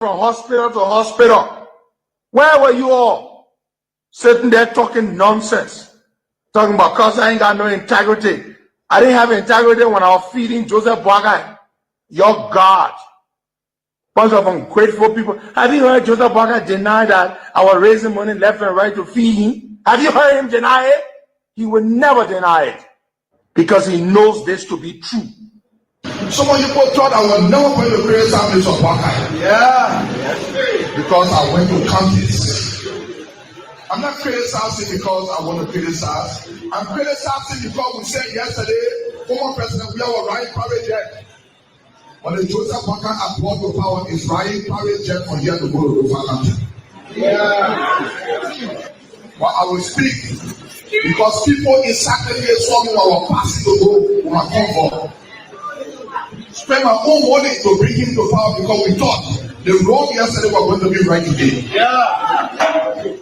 from hospital to hospital. Where were you all? Sitting there talking nonsense. Talking about cause I ain't got no integrity. I didn't have integrity when I was feeding Joseph Boakai. Your God. Bunch of ungrateful people. Have you heard Joseph Boakai deny that I was raising money left and right to feed him? Have you heard him deny it? He will never deny it. Because he knows this to be true. Some of you people thought I was never going to create families of Boakai. Yeah. Because I went to counties. I'm not criticizing because I want to criticize. I'm criticizing because we said yesterday, former President, we are riding private jet. But the Joseph Boakai at brought to power is riding private jet from here to go to Southampton. Yeah. But I will speak because people in Saturday saw me when I was passing to go on my comfort. Spend my own money to bring him to power because we thought the wrong yesterday was going to be right today. Yeah.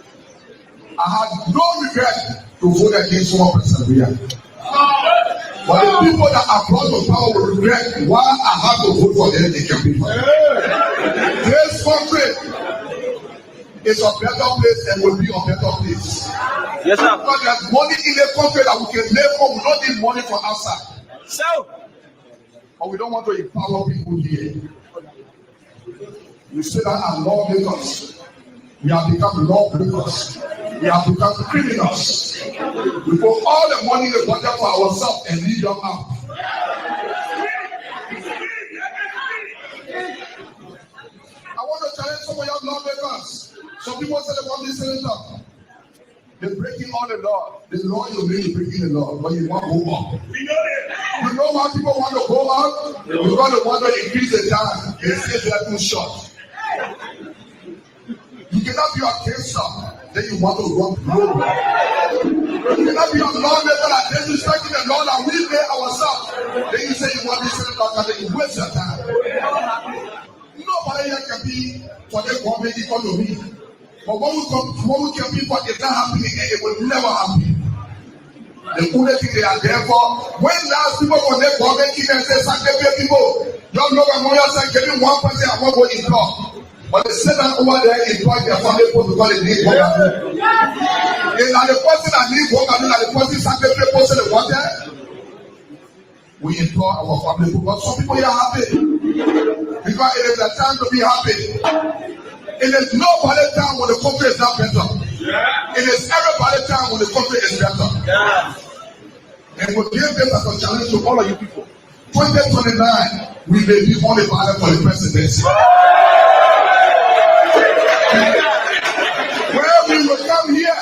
I had no regret to vote against former President Biya. But the people that are brought to power will regret why I had to vote for them in campaign. This country is a better place and will be a better place. Yes, sir. Because there's money in the country that we can live for. We don't need money from outside. So, but we don't want to empower people here. You say that our lawmakers, we have become lawbreakers. We have become criminals. We put all the money in the budget for ourselves and leave them out. I want to challenge some of your lawmakers. Some people say they want this senator. They're breaking all the law. The law is really breaking the law, but you want to go up. You know why people want to go out? Because they want to increase the time. They say they are too short. You cannot be a gangster, then you want to run blue. You cannot be a lawmaker that disrespecting the law that we made ourselves. Then you say you want this senator, and then you waste your time. Nobody here can be for the government economy. But when we can be for it's not happening, and it will never happen. The only thing they are there for, when last people for their government even say, sacrifice people, don't know what I'm saying, giving 1% I won't go in law. But they say that over there in point their family post because they need work. It's not the person that needs work, and the person sacrifice post the water. We employ our family because some people are happy. Because it is a time to be happy. It is nobody time when the country is not better. It is everybody time when the country is better. And we give this as a challenge to all of you people. 2029, we may be on the ballot for the presidency. Where we will come here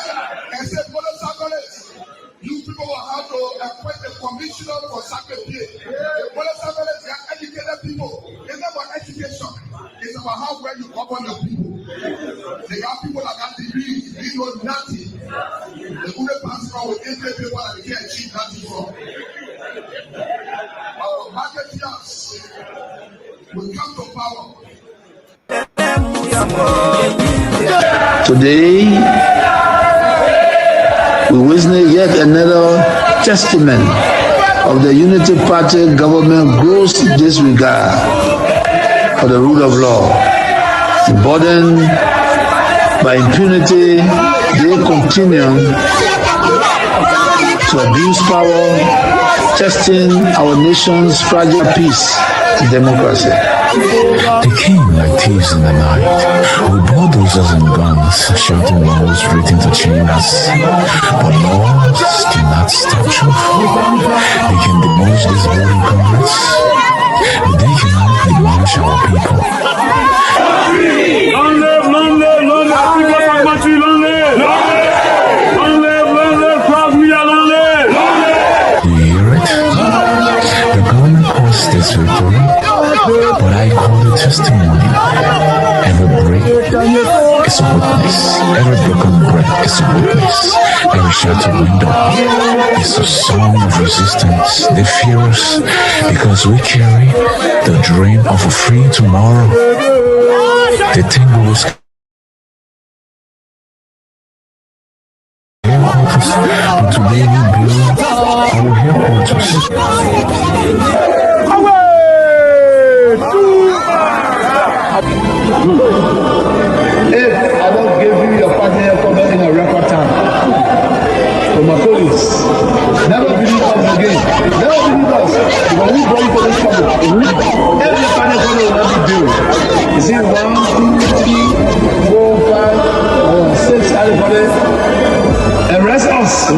and say, Brother Sacraments, you people will have to appoint a commissioner for sacrifice. Brother Sacraments, they are educated people. It's not about education. It's about how well you govern your people. They are people that have degrees, they know nothing. The only person with 8 people that they can't achieve nothing from. Our marketeers will come to power. Today, we witness yet another testament of the Unity Party government gross disregard for the rule of law. Burdened by impunity, they continue to abuse power, testing our nation's fragile peace and democracy. They came like thieves in the night, with bulldozers and guns, shouting laws written to change us. But laws cannot stop truth. They can demolish this voting Congress, but they cannot demolish our people. Long live, long live, long live, people of Matthew, long live! Long live, Cross Media, long live! Do you hear it? The government calls this victory, but I call it testimony. Every break is a witness. Every broken bread is a witness. Every shattered window is a song of resistance. They fear us because we carry the dream of a free tomorrow. They think we will headquarters, but today we build our headquarters. Away! If I don't give you your partner comment in a record time, for my colleagues, never believe us again. Never believe us. When we bring to this trouble, every partner comment will not be due. You see, 1, 2, 3, 4, 5, 6, everybody, and rest us.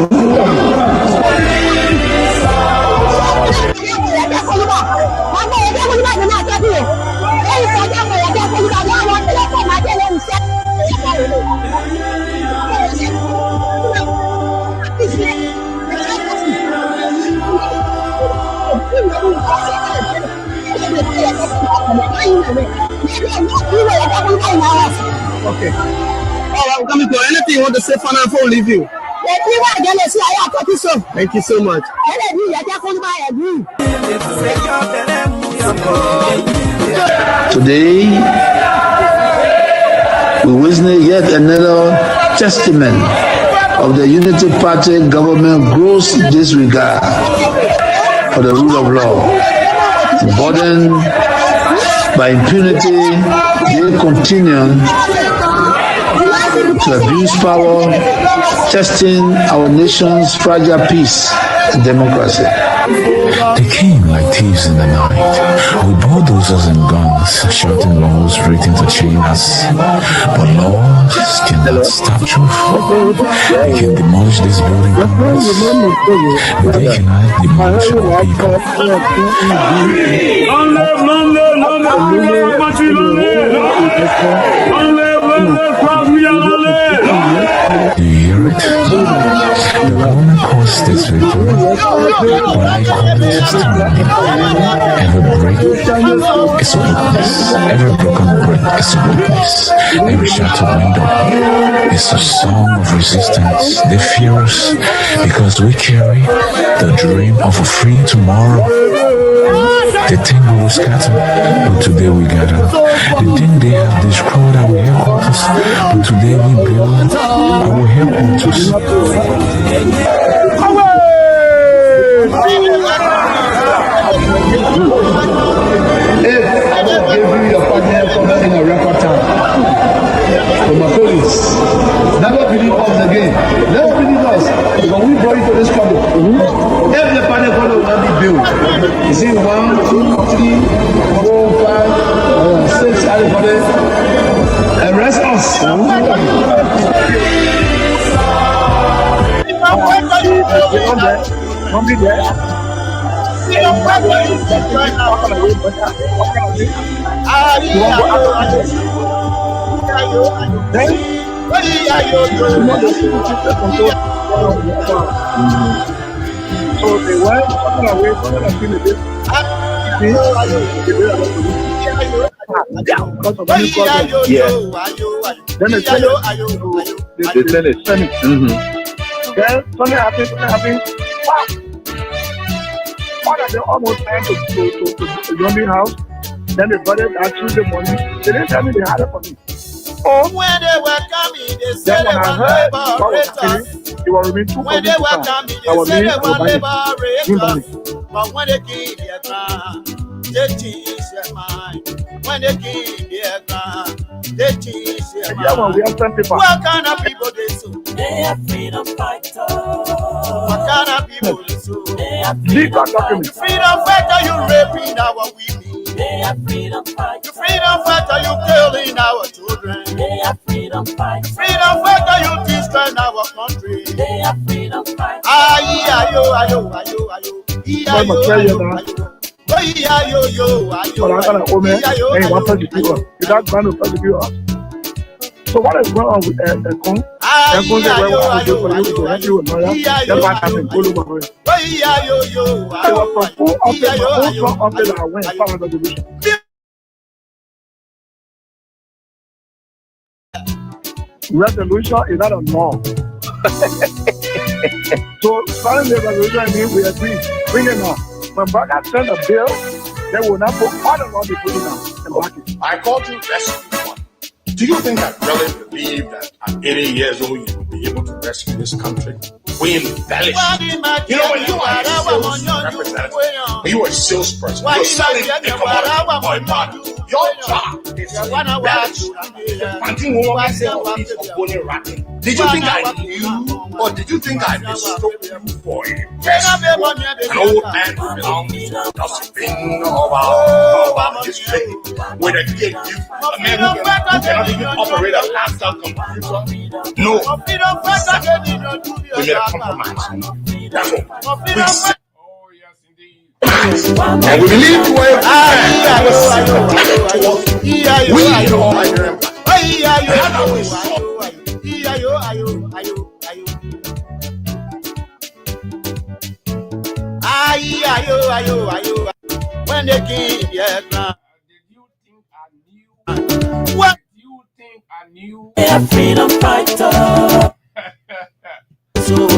Okay. All right, coming to anything you want to say for now before we leave you? Thank you so much. Today, we witness yet another testament of the Unity Party government gross disregard for the rule of law. Burdened by impunity, they continue to abuse power, testing our nation's fragile peace and democracy. They came like thieves in the night, with bulldozers and guns, shouting laws written to chain us. But laws cannot stop truth. They can demolish this building complex, but they cannot demolish our people. Long live, long live, long live, long live, country, long live. Long live, cross me out, long live. Do you hear it? The government caused this victory, but I call it testimony. Every break is a witness. Every broken brick is a witness. Every shattered window is a song of resistance. They fear us because we carry the dream of a free tomorrow. They think we will scatter, but today we gather. They think they have destroyed our headquarters, but today we build our headquarters. If I don't give you your partner comment in a record time, for my colleagues, never believe us again. Never believe us. When we brought you to this trouble, every partner comment will not be built. You see, 1, 2, 3, 4, 5, 6, everybody, and rest us. So they went talking away, talking about the this. Yeah. Then the Senate. Then something happened. Wow. What are they almost trying to the Yomi house? Then they brought it back to the money. They didn't tell me they had it for me. Oh, when they were coming, they said then when I heard what was happening, they were removing 2 when they were coming, they said they were liberators. But when they came their ground, they changed their mind. When they came their ground, they changed their yeah, well, we mind. have some people. What kind of people they so? They are freedom fighters. What kind of people they so? They are Legal freedom documents. You freedom fighter, you raping our women. They are freedom You fighters. freedom fighter, you killing our children. They are freedom fighters. Freedom fighter, you destroying our country. They are freedom fighters. Ayo, ayo, ayo. Mama, tell you now. But I'm gonna own it. Hey, what does it do? You don't want to persecute us. So what is going on with Ekong? Ekong said, well, what we do for you to help you with lawyer. That's what happened. Go to my way. It was from full office, my whole strong office that I went and found the division. Resolution is not a law. So, starting the resolution means we agree. Bring it now. When Baga send a bill, they will not put all the law they put it down and back it. I called you rescue one. Do you think I really believe that at 80 years old you will be able to rescue this country? We embellish. You know, when you are a sales representative, when you are a salesperson, you're selling a commodity or a product. Your job Panting woman say office of Bonnie Ratting. Did you think I knew, or did you think I mistook you for a person? An old man who belongs to the gossiping of our district with a kid, a man who cannot even operate a laptop computer? No. We made a compromise. That's all. We said, and we believe the way we in all Nigerian when they came, yeah, What do you think I knew? They are freedom fighter.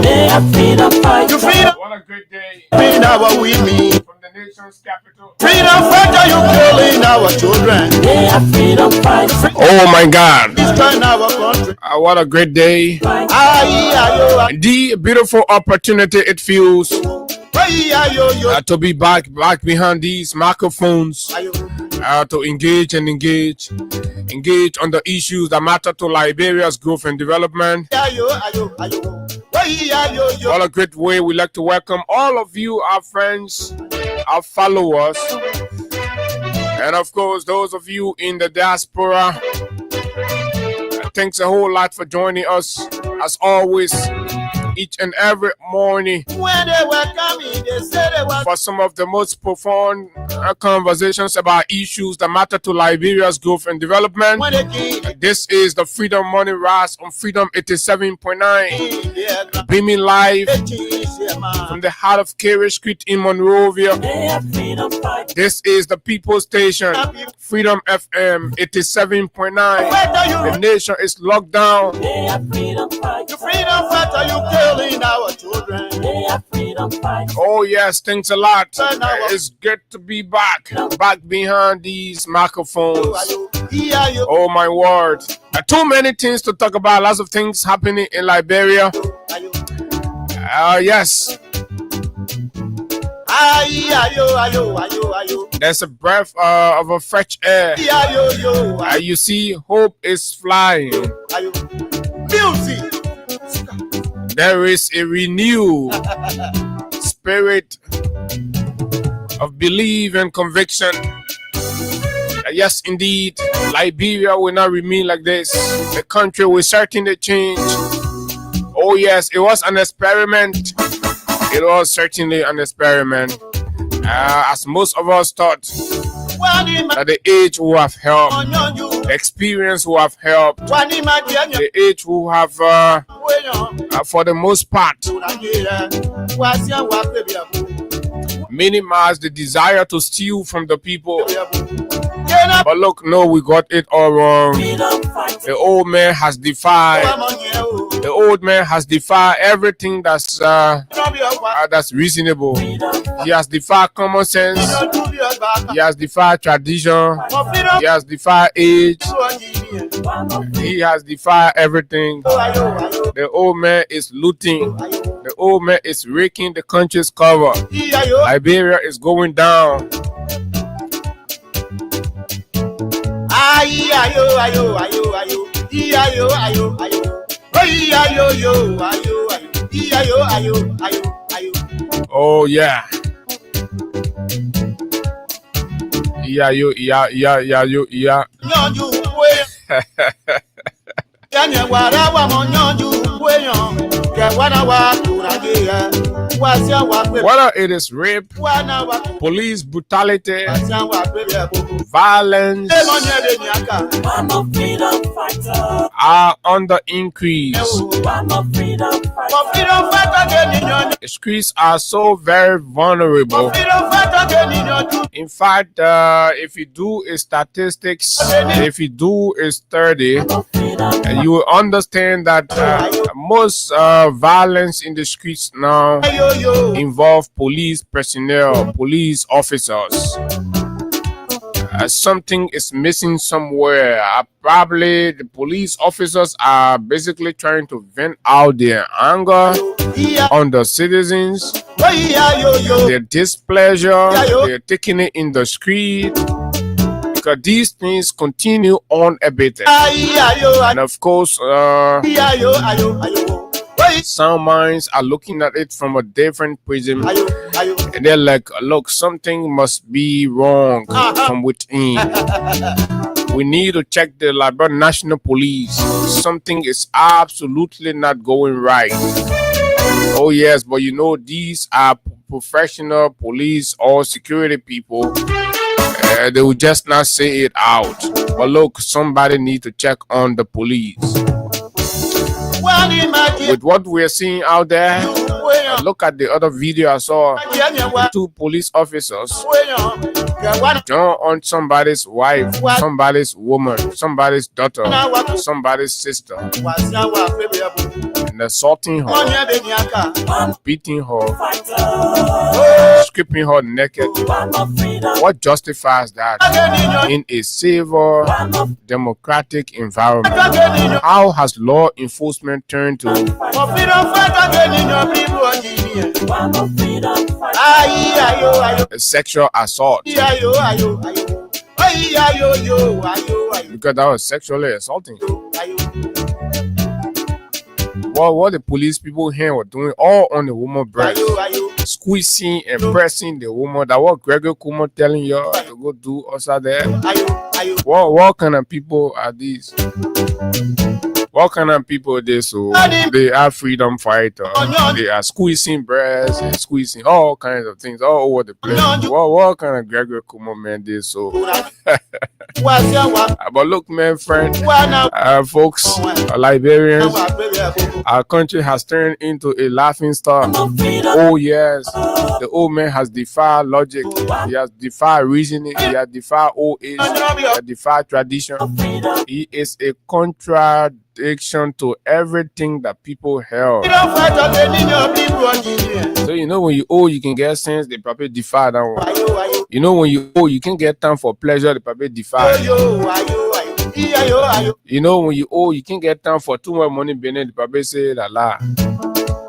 They are freedom fighter. What a great day freedom with me. from the nation's capital. Freedom fighter, you killing our children. They are freedom fighter. Oh my God. Destroying our country. What a great day. The beautiful opportunity it feels to be back behind these microphones, to engage on the issues that matter to Liberia's growth and development. What a great way. We like to welcome all of you, our friends, our followers, and of course those of you in the diaspora. Thanks a whole lot for joining us as always each and every morning When they were coming, they said they were for some of the most profound conversations about issues that matter to Liberia's growth and development. when they came. This is the Freedom Morning Rise on Freedom 87.9, beaming live from the heart of Carey Street in Monrovia. They are freedom fighter. This is the People's Station, Freedom FM 87.9. The nation is locked down. They are freedom You fighter. freedom fighter, you killing our children. They are freedom fighter. Oh yes, thanks a lot. It's good to be back behind these microphones. Oh my word. Too many things to talk about. Lots of things happening in Liberia. Yes. There's a breath of a fresh air. You see, hope is flying. Music. There is a renewed spirit of belief and conviction. Yes, indeed, Liberia will not remain like this. The country will certainly change. Oh yes, it was an experiment. It was certainly an experiment. As most of us thought that the age will have helped, the experience will have helped, the age will have, for the most part, minimize the desire to steal from the people. But look, no, we got it all wrong. The old man has defied. The old man has defied everything that's reasonable. He has defied common sense. He has defied tradition. He has defied age. He has defied everything. The old man is looting. The old man is raking the country's cover. Liberia is going down. Oh yeah. Yeah. Whether it is rape, police brutality, violence I'm a freedom fighter. are on the increase. I'm a freedom fighter. The streets are so very vulnerable. In fact, if you do a statistics, if you do a study, you will understand that most violence in the streets now involve police personnel, police officers. Something is missing somewhere. Probably the police officers are basically trying to vent out their anger on the citizens, their displeasure. They're taking it in the street. Because these things continue on a bit. And of course, some minds are looking at it from a different prism. And they're like, look, something must be wrong from within. We need to check the Liberia National Police. Something is absolutely not going right. Oh yes, but you know, these are professional police or security people. They will just not say it out. But look, somebody need to check on the police. With what we're seeing out there, look at the other video I saw. 2 police officers jump on somebody's wife, somebody's woman, somebody's daughter, somebody's sister, and assaulting her, beating her, stripping her naked. What justifies that in a civil, democratic environment? How has law enforcement turned to a sexual assault? Because that was sexually assaulting. What the police people here were doing all on the woman's breast, squeezing and pressing the woman. That what Gregory Kumo telling you to go do outside there. What kind of people are these? What kind of people are they? So they are freedom fighters. They are squeezing breasts and squeezing all kinds of things all over the place. What kind of Gregory Kumo man they so? But look, man, friend, folks, Liberians, our country has turned into a laughing stock. Oh yes, the old man has defied logic. He has defied reasoning. He has defied old age. He has defied tradition. He is a contradiction to everything that people held. So you know, when you old, you can get sense. They probably defy that one. You know, when you old, you can get time for pleasure. They probably defy. You know, when you old, you can get time for too much money. They probably say la la.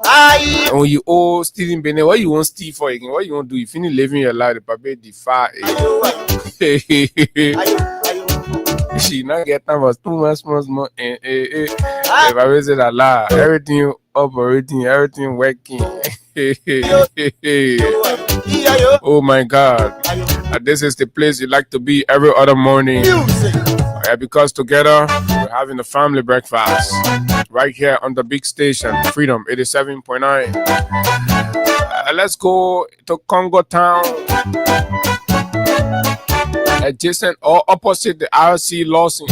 And when you old, stealing Benin, what you want steal for again? What you want to do? You finish living your life. They probably defy. She not get time for too much more. They probably say la la. Everything operating, everything working. Oh my God. This is the place you like to be every other morning. Because together we're having a family breakfast right here on the big station, Freedom 87.9. Let's go to Congo Town, adjacent or opposite the RC Lawson.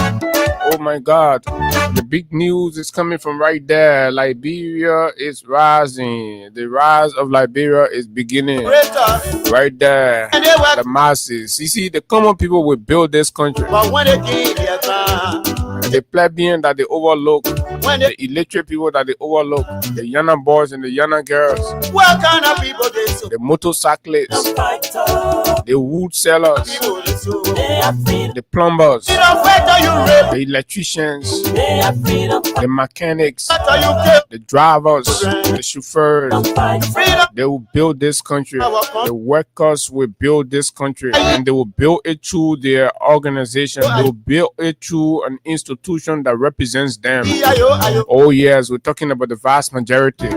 Oh my God, the big news is coming from right there. Liberia is rising. The rise of Liberia is beginning right there. The masses. You see, the common people will build this country. The plebeian that they overlook, the illiterate people that they overlook, the Yana boys and the Yana girls, the motorcyclists, the wood sellers, the plumbers, the electricians, the mechanics, the drivers, the chauffeurs. They will build this country. The workers will build this country, and they will build it through their organization. They will build it through an institution that represents them. Oh yes, we're talking about the vast majority.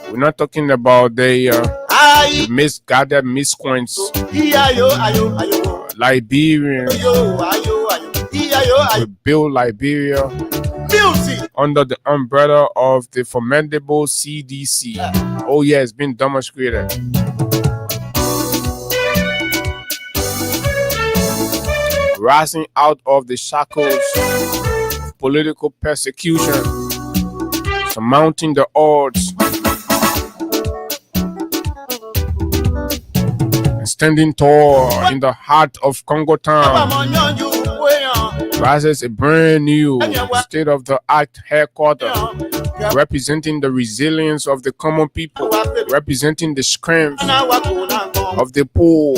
We're not talking about the misguided miscreants. Liberians will build Liberia under the umbrella of the formidable CDC. Oh yeah, it's been demonstrated. Rising out of the shackles of political persecution, surmounting the odds, and standing tall in the heart of Congo Town, rises a brand new state-of-the-art headquarters, representing the resilience of the common people, representing the strength of the poor.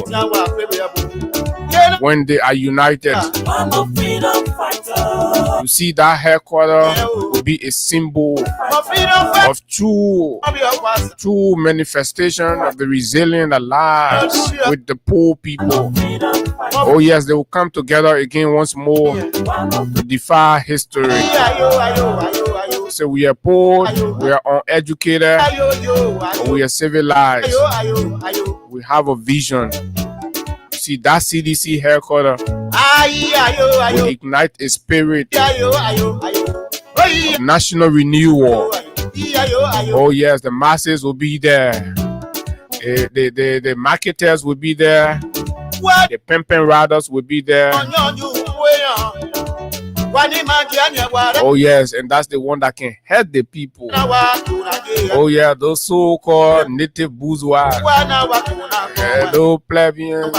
when they are united. I'm a freedom fighter. You see that headquarter will be a symbol For freedom fighter. of true manifestation of the resilient allies with the poor people. Freedom fighter. Oh yes, they will come together again once more to defy history. Ayo, ayo, ayo, ayo. So we are poor, we are uneducated, Ayo, yo, ayo. we are civilized. Ayo, ayo, ayo. We have a vision. See that CDC headquarter Ayi, ayo, will ayo. ignite a spirit Ayo, ayo, ayo. Oyi, of national renewal. ayo, ayo. Oh yes, the masses will be there. The marketers will be there. What? The pimping riders will be there. Oh yes, and that's the one that can help the people. Oh yeah, those so-called native bourgeois, those plebeians,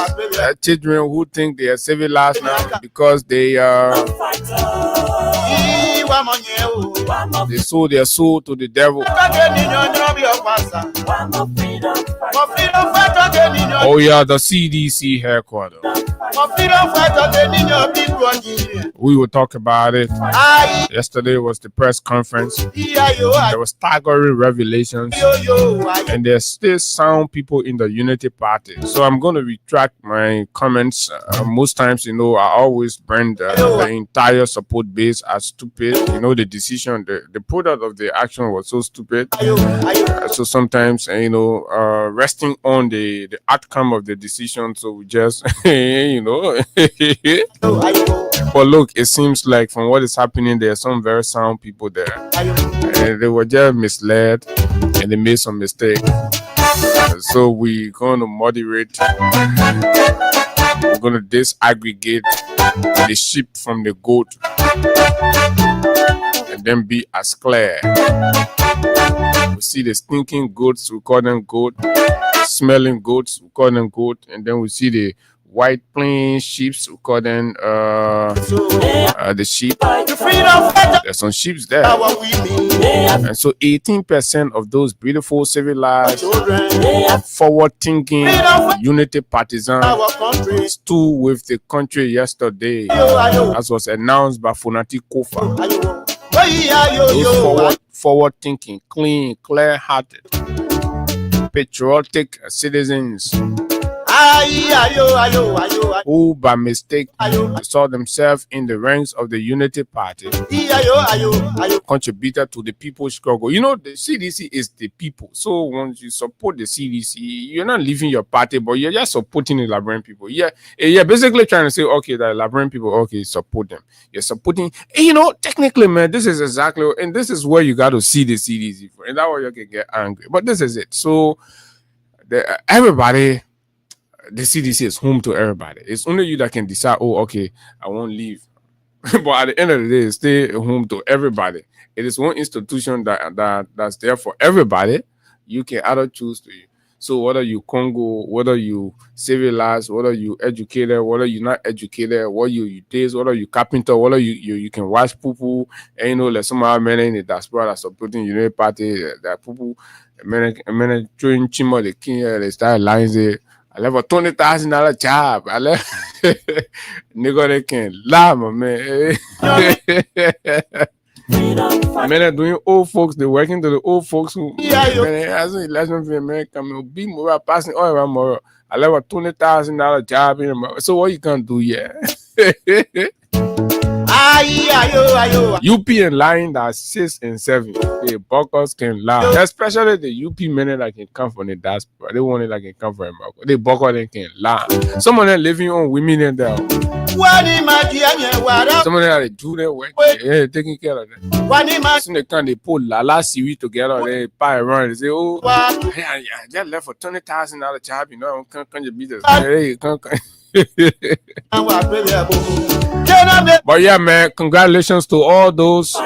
children who think they are civilized now because they sold their soul to the devil. Oh yeah, the CDC headquarters. We will talk about it. Yesterday was the press conference. There was staggering revelations, and there's still sound people in the Unity Party. So I'm going to retract my comments. Most times, I always brand the entire support base as stupid. The decision, the product of the action was so stupid. So sometimes, resting on the outcome of the decision, so we just, But look, it seems like from what is happening, there are some very sound people there. And they were just misled and they made some mistake. So we're going to moderate. We're going to disaggregate the sheep from the goat and then be as clear. We see the stinking goats, we call them goat. Smelling goats, we call them goat. And then we see the white plain sheep, we call them the sheep. There's some sheep there. And so 18% of those beautiful, civilized, forward-thinking, unity partisans stood with the country yesterday, as was announced by Funati Kofa. Those forward-thinking, clean, clear-hearted, patriotic citizens who by mistake saw themselves in the ranks of the Unity Party contributed to the people's struggle. The CDC is the people. So once you support the CDC, you're not leaving your party, but you're just supporting the Liberian people. You're basically trying to say, okay, the Liberian people, okay, support them. You're supporting, technically, man, this is exactly, and this is where you got to see the CDC for, and that's why you can get angry. But this is it. So everybody, the CDC is home to everybody. It's only you that can decide, oh, okay, I won't leave. But at the end of the day, it's still home to everybody. It is one institution that's there for everybody. You can either choose to. So whether you Congo, whether you civilized, whether you educated, whether you're not educated, whether you taste, whether you carpenter, whether you can wash poo, and like some other men in the diaspora that supporting Unity Party, that poo, men throwing chimo the king, they start lines there. I left a $20,000 job. I left nigga they can lie, my man. Men doing old folks, they working to the old folks who man come be more passing all around more. I left a $20,000 job in America. So what you can do, UP and line that 6 and 7. The buckers can lie. Especially the UP men that can come from the diaspora. They want it that can come from America. The buckers they can lie. Some of them living on women in there. Some of them are do their work. Yeah, taking care of them. So they can they pull la seaweed together, they buy around and say, oh, yeah, just left for $20,000 job, can you beat this? Hey, But yeah, man, congratulations to all those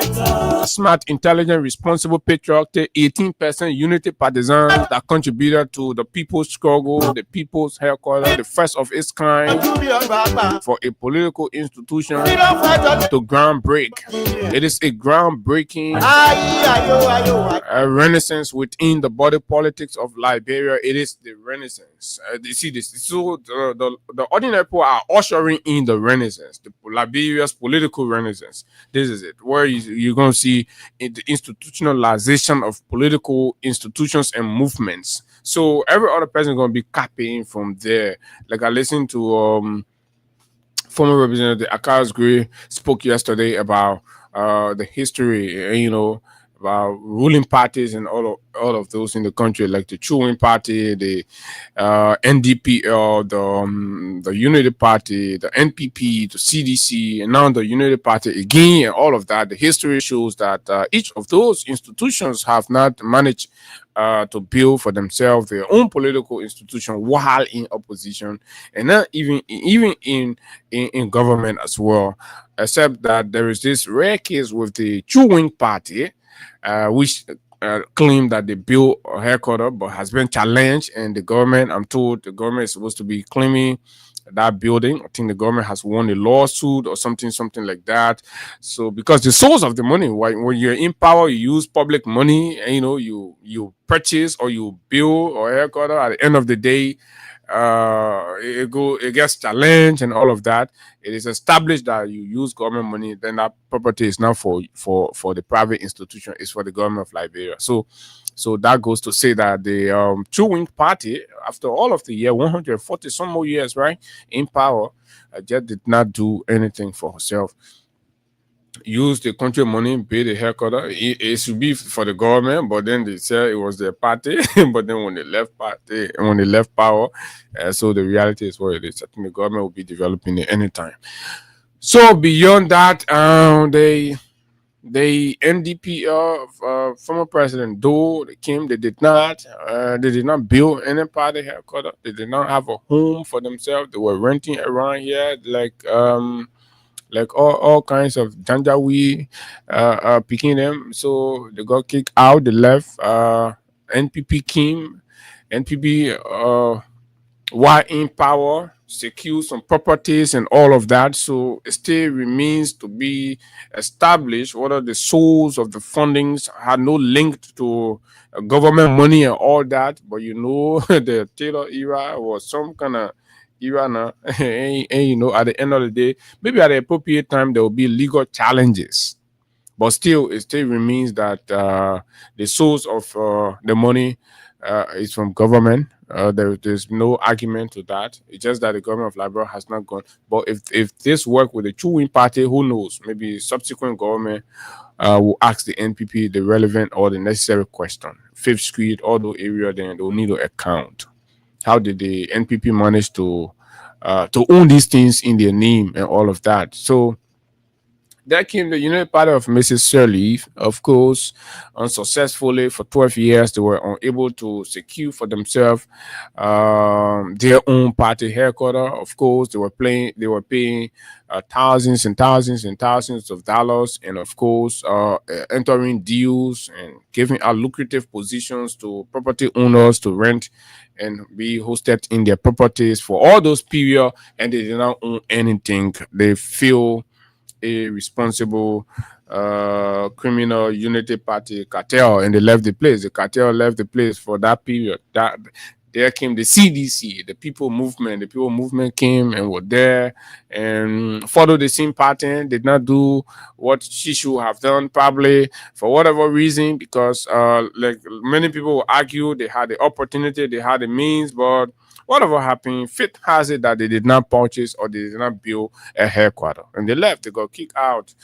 smart, intelligent, responsible, patriotic, 18% unity partisans that contributed to the people's struggle, the people's headquarters, the first of its kind for a political institution to ground break. It is a groundbreaking renaissance within the body politics of Liberia. It is the renaissance. You see this? So the ordinary people are ushering in the renaissance, the Liberia's political renaissance. This is it, where you're going to see the institutionalization of political institutions and movements. So every other person is going to be copying from there. Like I listened to former Representative Akaris Gray spoke yesterday about the history, about ruling parties and all of those in the country, like the Chewing Party, the NDP, the Unity Party, the NPP, the CDC, and now the Unity Party again, and all of that. The history shows that each of those institutions have not managed to build for themselves their own political institution while in opposition, and not even in government as well. Except that there is this rare case with the Chewing Party, which claim that they built a headquarters but has been challenged, and the government, I'm told the government is supposed to be claiming that building. I think the government has won a lawsuit or something like that. So because the source of the money, when you're in power, you use public money, and you purchase or you build a headquarters. At the end of the day, it gets challenged and all of that. It is established that you use government money, then that property is not for the private institution, it's for the government of Liberia. So that goes to say that the Chewing Party, after all of the year, 140 some more years, right, in power, just did not do anything for herself. Use the country money, pay the headquarters. It should be for the government, but then they said it was their party. But then when they left power, so the reality is what it is. I think the government will be developing it anytime. So beyond that, the NDP former president Doe, they did not build any party headquarters. They did not have a home for themselves. They were renting around here, like all kinds of janjaweed, picking them. So they got kicked out. They left. NPP came. NPP while in power, secure some properties and all of that. So it still remains to be established whether the source of the fundings had no link to government money and all that. But the Taylor era was some kind of era now. and at the end of the day, maybe at the appropriate time there will be legal challenges. But still, it still remains that the source of the money is from government. There's no argument to that. It's just that the government of Liberia has not gone. But if this work with the Chewing Party, who knows? Maybe subsequent government will ask the NPP the relevant or the necessary question. 5th Street, all those areas, then they'll need to account. How did the NPP manage to own these things in their name and all of that? So there came the United Party of Mrs. Sirleaf, of course, unsuccessfully for 12 years. They were unable to secure for themselves their own party headquarters. Of course, they were paying thousands and thousands and thousands of dollars, and of course, entering deals and giving out lucrative positions to property owners to rent and be hosted in their properties for all those period, and they did not own anything. They feel a responsible criminal Unity Party cartel, and they left the place. The cartel left the place for that period. That there came the CDC, the people movement. The people movement came and were there and followed the same pattern. Did not do what she should have done, probably for whatever reason, because like many people will argue, they had the opportunity, they had the means, but whatever happened, fate has it that they did not purchase or they did not build a headquarters, and they left. They got kicked out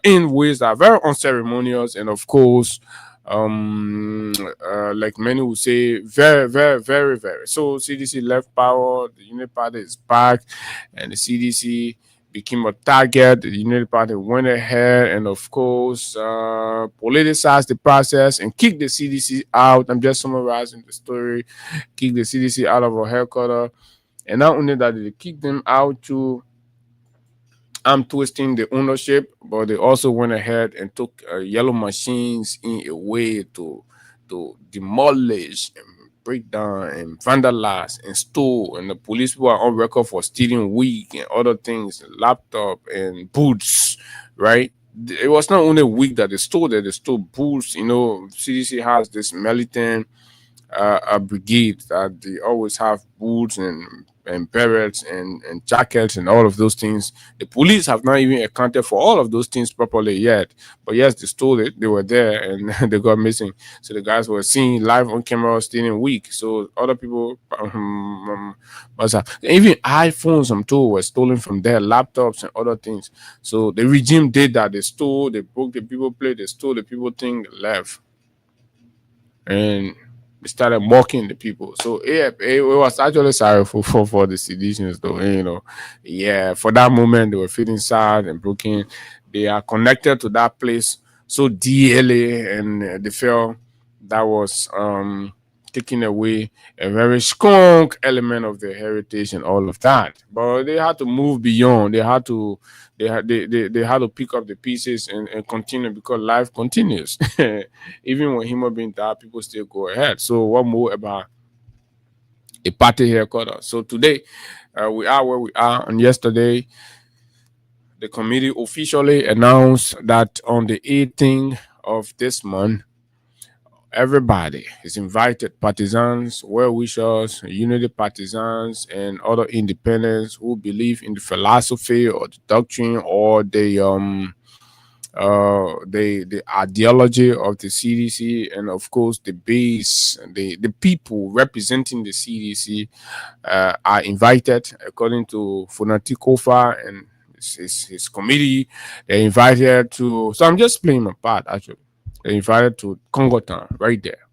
in ways that are very unceremonious, and of course, like many would say, very, very, very, very. So CDC left power, the Unity Party is back, and the CDC became a target. The Unity Party went ahead and, of course, politicized the process and kicked the CDC out. I'm just summarizing the story. Kicked the CDC out of our headquarters. And not only that, they kicked them out to arm twisting the ownership, but they also went ahead and took yellow machines in a way to demolish and break down and vandalize and stole. And the police were on record for stealing wig and other things, laptop and boots, right? It was not only wig that they stole, boots. You know, CDC has this militant a brigade that they always have boots and berets and jackets and all of those things. The police have not even accounted for all of those things properly yet. But yes, they stole it. They were there and they got missing. So the guys were seen live on camera stealing week. So other people must have. Even iPhones, I'm told, were stolen from their laptops and other things. So the regime did that. They stole, they broke the people plate, they stole the people thing, left. And they started mocking the people. So yeah, it was actually sorry for the seditions, though. You know, yeah, for that moment they were feeling sad and broken. They are connected to that place so dearly, and they felt that was taking away a very strong element of their heritage and all of that. But they had to move beyond. They had to had to pick up the pieces and continue, because life continues. Even when human beings die, people still go ahead. So what more about a party headquarters? So today we are where we are, and yesterday the committee officially announced that on the 18th of this month, everybody is invited, partisans, well-wishers, unity partisans, and other independents who believe in the philosophy or the doctrine or the ideology of the CDC, and of course the base, the people representing the CDC are invited according to Funati Kofa and his committee. They're invited to, so I'm just playing my part actually. They invited to Congo Town right there.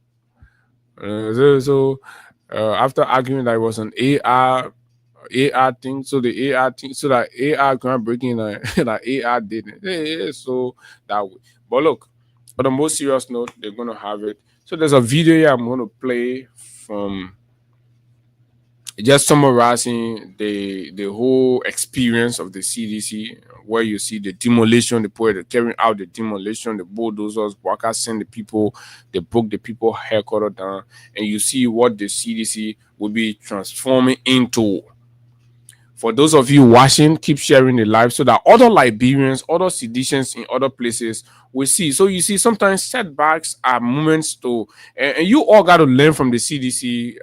After arguing that it was an AR thing, so the AR thing, so that AR groundbreaking, that AR didn't. Yeah, so that way. But look, on the most serious note, they're gonna have it. So there's a video here I'm gonna play from, just summarizing the whole experience of the CDC, where you see the demolition, the people carrying out the demolition, the bulldozers, workers send the people, they broke the people headquarters down, and you see what the CDC will be transforming into. For those of you watching, keep sharing the live so that other Liberians, other seditions in other places will see. So you see, sometimes setbacks are moments to, and you all got to learn from the CDC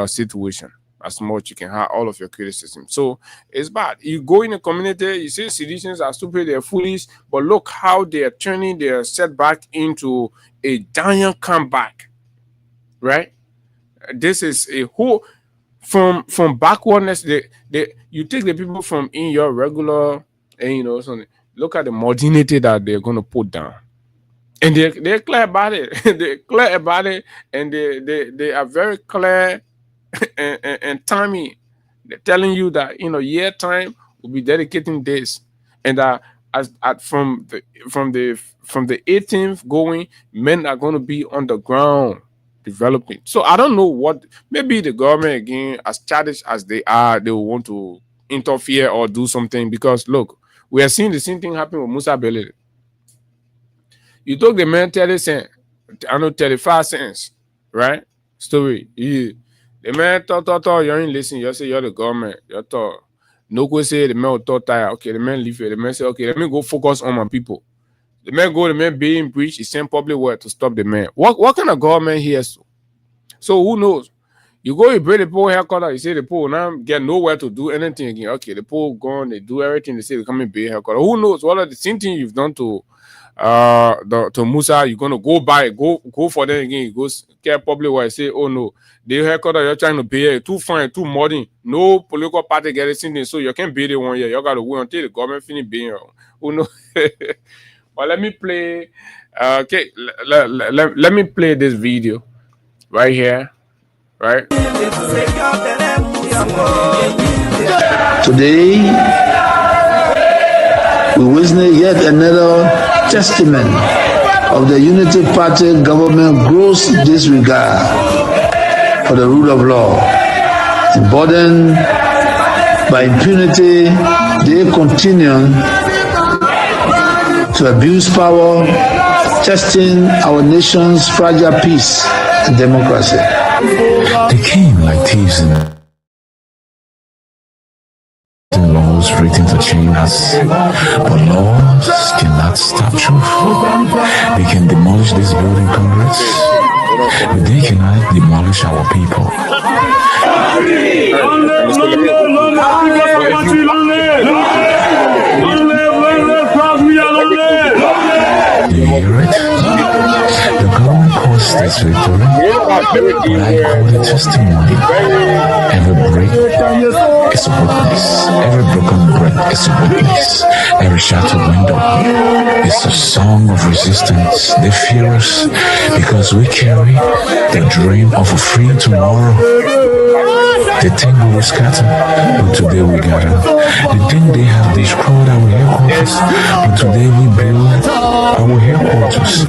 situation. As much you can have all of your criticism. So it's bad. You go in a community, you say seditions are stupid, they're foolish, but look how they are turning their setback into a giant comeback, right? This is a whole from backwardness. You take the people from in your regular, and you know something. Look at the modernity that they're going to put down, and they're clear about it. They're clear about it, and they are very clear. And timing, they're telling you that year time will be dedicating this, and from the 18th going, men are going to be on the ground developing. So I don't know what, maybe the government again, as childish as they are, they will want to interfere or do something, because look, we are seeing the same thing happen with Musa Bello. You took the man 30 cents, 35 cents, right? Story. The man thought you ain't listening. You say you're the government. You thought no go say the man thought tired. Okay, the man leave it. The man say, okay, let me go focus on my people. The man being breached. He sent public word to stop the man. What kind of government he has? So who knows? You go, you break the poor haircut. You say the poor now get nowhere to do anything again. Okay, the poor gone. They do everything. They say they come and pay haircut. Who knows? What are the same thing you've done to Musa? You're gonna go for them again. You go get public where I say, oh no, the haircut you're trying to pay too fine, too modern. No political party get it, so you can't pay the 1 year. You gotta wait until the government finish paying you. Who knows? But let me play. Okay, let me play this video right here. Right. Today, we witness yet another testament of the Unity Party government gross disregard for the rule of law, emboldened by impunity they continue to abuse power, testing our nation's fragile peace and democracy. They came like thieves in laws written to chain us, but laws cannot stop truth. They can demolish this building, Congress, but they cannot demolish our people. Do you hear it? The government calls this victory, but I call it testimony. Every break is a witness. Every broken brick is a witness. Every shattered window is a song of resistance. They fear us because we carry the dream of a free tomorrow. They think we will scatter, but today we gather. They think they have destroyed our headquarters, but today we build our headquarters.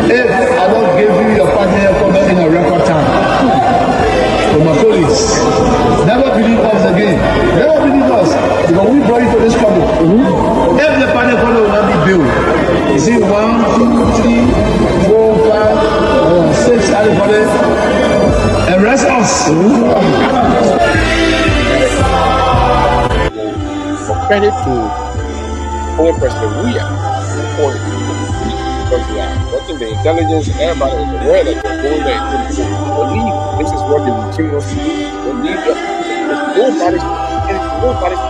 If I don't give you your partner comment in a record time, for my colleagues, never believe us again. Never believe us because we brought you to this country. If the partner comment will not be built, you see 1, 2, 3, 4, 5, 6, everybody, arrest us. For credit to former President Weah, because we are watching the intelligence, everybody is aware that they're going there to believe this is what the regime wants to do. Believe that nobody's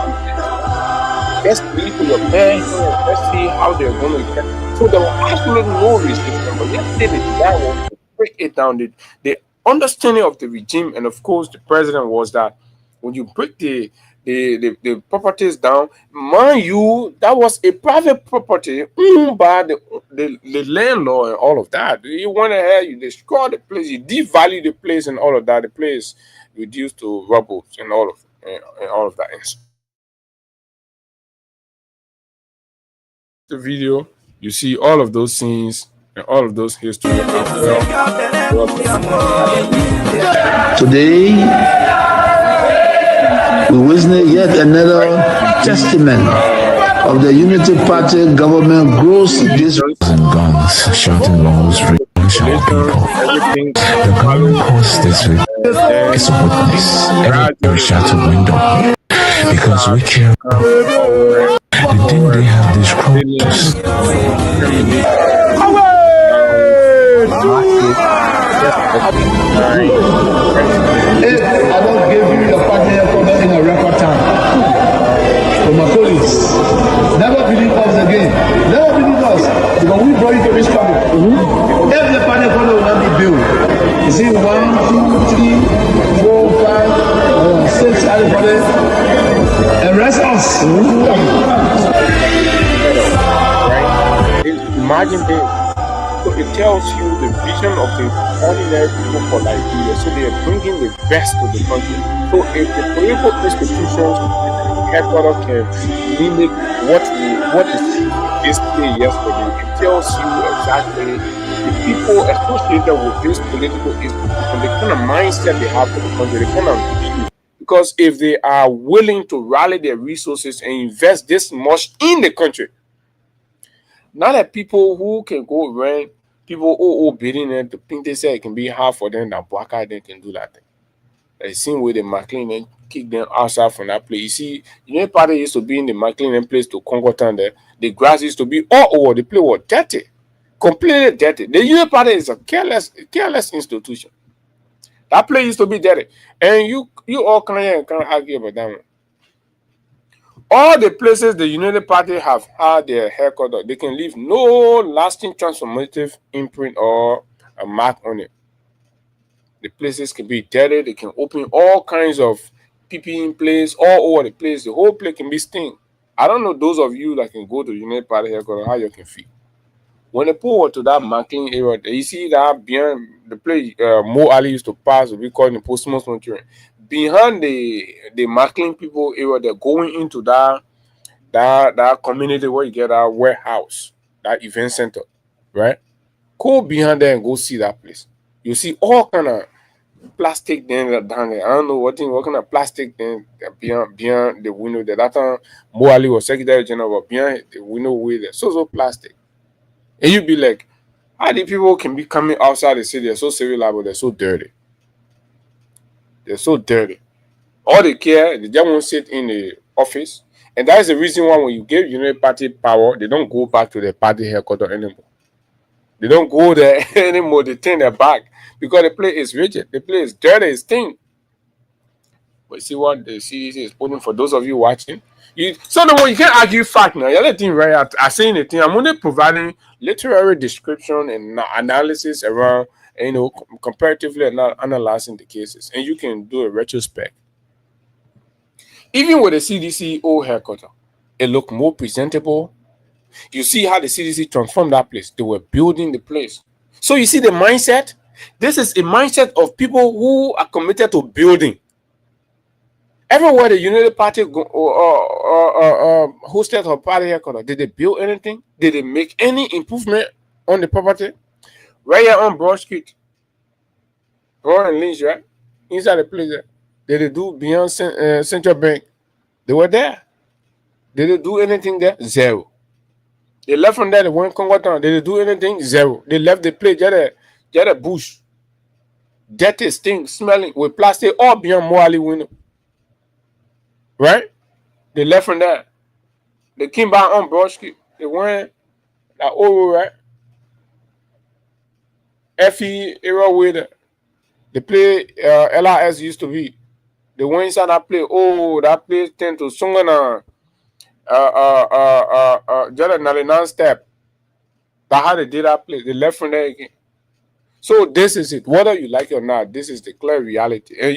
just believe for your parents. Let's see how they're going to get. So there was absolutely no restriction. But yesterday, the guy was to break it down. The understanding of the regime, and of course, the president was that when you break the properties down, mind you, that was a private property owned by the landlord and all of that. You went ahead, you destroyed the place, you devalued the place and all of that. The place reduced to rubble and all of that. The video, you see all of those scenes and all of those history. Today, we witness yet another testament of the Unity Party government gross disrespect And guns, shouting laws, reach our people. The government calls this victory is a witness. Every shattered window, because we care. They think they have destroyed us. If I don't give you your partner comment in a record time, for my colleagues, never believe us again. Never believe us because we brought you to this country. If the partner comment will not be built, you see 1, 2, 3, 4, 5, 6, everybody, arrest us. Imagine this. So it tells you the vision of the ordinary people for Liberia. So they are bringing the best to the country. So if the political institutions headquarters can mimic what is displayed yesterday, it tells you exactly the people associated with this political institution, the kind of mindset they have for the country, the kind of view. Because if they are willing to rally their resources and invest this much in the country, not that people who can go rent, people who bidding it, to think they say it can be hard for them that black eyed can do that thing. The same way the McLean and kick them outside from that place. You see, party used to be in the McLean place to Congo Town there. The grass used to be all over. The place was dirty, completely dirty. The Union Party is a careless institution. That place used to be dirty, and you all can't argue about that one. All the places the United Party have had their headquarters, they can leave no lasting transformative imprint or a mark on it. The places can be dirty, they can open all kinds of PP in place, all over the place. The whole place can be stink. I don't know those of you that can go to the United Party headquarters, how you can feel. When they pull to that McLean area, you see that behind the place Mo Ali used to pass, we call it the Postmates Montreal. Behind the McLean people area, they're going into that community where you get that warehouse, that event center, right? Go behind there and go see that place. You see all kind of plastic thing down there. I don't know what kind of plastic thing beyond the window there. That time Moali was Secretary General, but beyond the window way there. So plastic. And you be like, how the people can be coming outside the city? They're so civilized, but they're so dirty. They're so dirty. All they care, they just won't sit in the office. And that is the reason why when you give United Party power, they don't go back to their party headquarters anymore. They don't go there anymore. They turn their back because the place is rigid. The place is dirty, it's thin. But see what the CDC is putting for those of you watching? You can't argue fact now. You're letting right. I saying the thing. I'm only providing literary description and analysis around, comparatively analyzing the cases. And you can do a retrospect. Even with the CDC old headquarters, it looked more presentable. You see how the CDC transformed that place. They were building the place. So you see the mindset? This is a mindset of people who are committed to building. Everywhere the United Party hosted her party headquarters, did they build anything? Did they make any improvement on the property? Right here on Broad Street, Broad and Lynch, right? Inside the place there. Did they do beyond Central Bank? They were there. Did they do anything there? Zero. They left from there, they went Congo Town. Did they do anything? Zero. They left the place, just a bush. Dirty, stink, smelling, with plastic all beyond Moali window. Right? They left from there. They came back on Broad Street. They went that old road, right? FE era way there. The place LRS used to be. They went inside that place. Oh, that place turned to Sungana. Just another non-step. That's how they did that place. They left from there again. So this is it. Whether you like it or not, this is the clear reality. And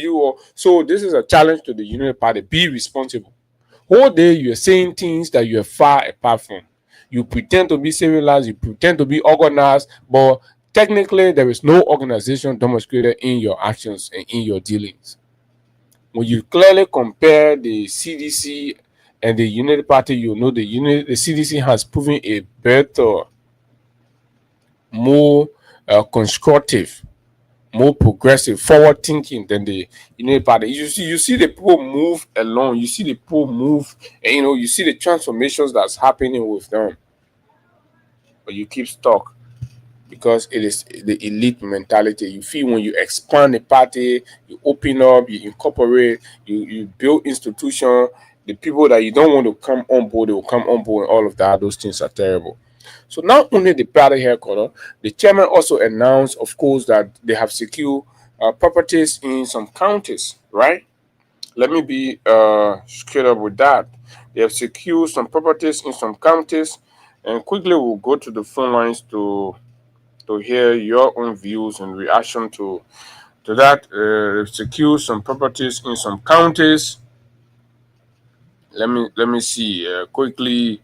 so this is a challenge to the United Party. Be responsible. Whole day you're saying things that you're far apart from. You pretend to be civilized, you pretend to be organized, but technically there is no organization demonstrated in your actions and in your dealings. When you clearly compare the CDC and the United Party, you know the CDC has proven a better, more constructive, more progressive, forward thinking than the United Party. You see the people move along. You see the people move, and you see the transformations that's happening with them. But you keep stuck because it is the elite mentality. You feel when you expand the party, you open up, you incorporate, you build institution. The people that you don't want to come on board, they will come on board, and all of that. Those things are terrible. So not only the party headquarters, the chairman also announced, of course, that they have secured properties in some counties, right? Let me be straight up with that. They have secured some properties in some counties, and quickly we'll go to the phone lines to hear your own views and reaction to that. They've secured some properties in some counties. Let me see quickly.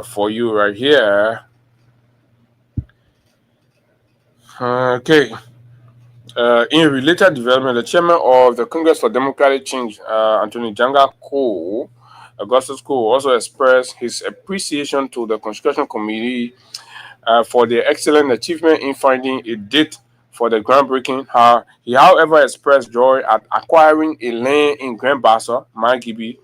For you right here. Okay. In related development, the chairman of the Congress for Democratic Change, Anthony Janga Cole, Augustus Cole, also expressed his appreciation to the Construction Committee for their excellent achievement in finding a date for the groundbreaking. He, however, expressed joy at acquiring a land in Grand Bassa, Mangibi.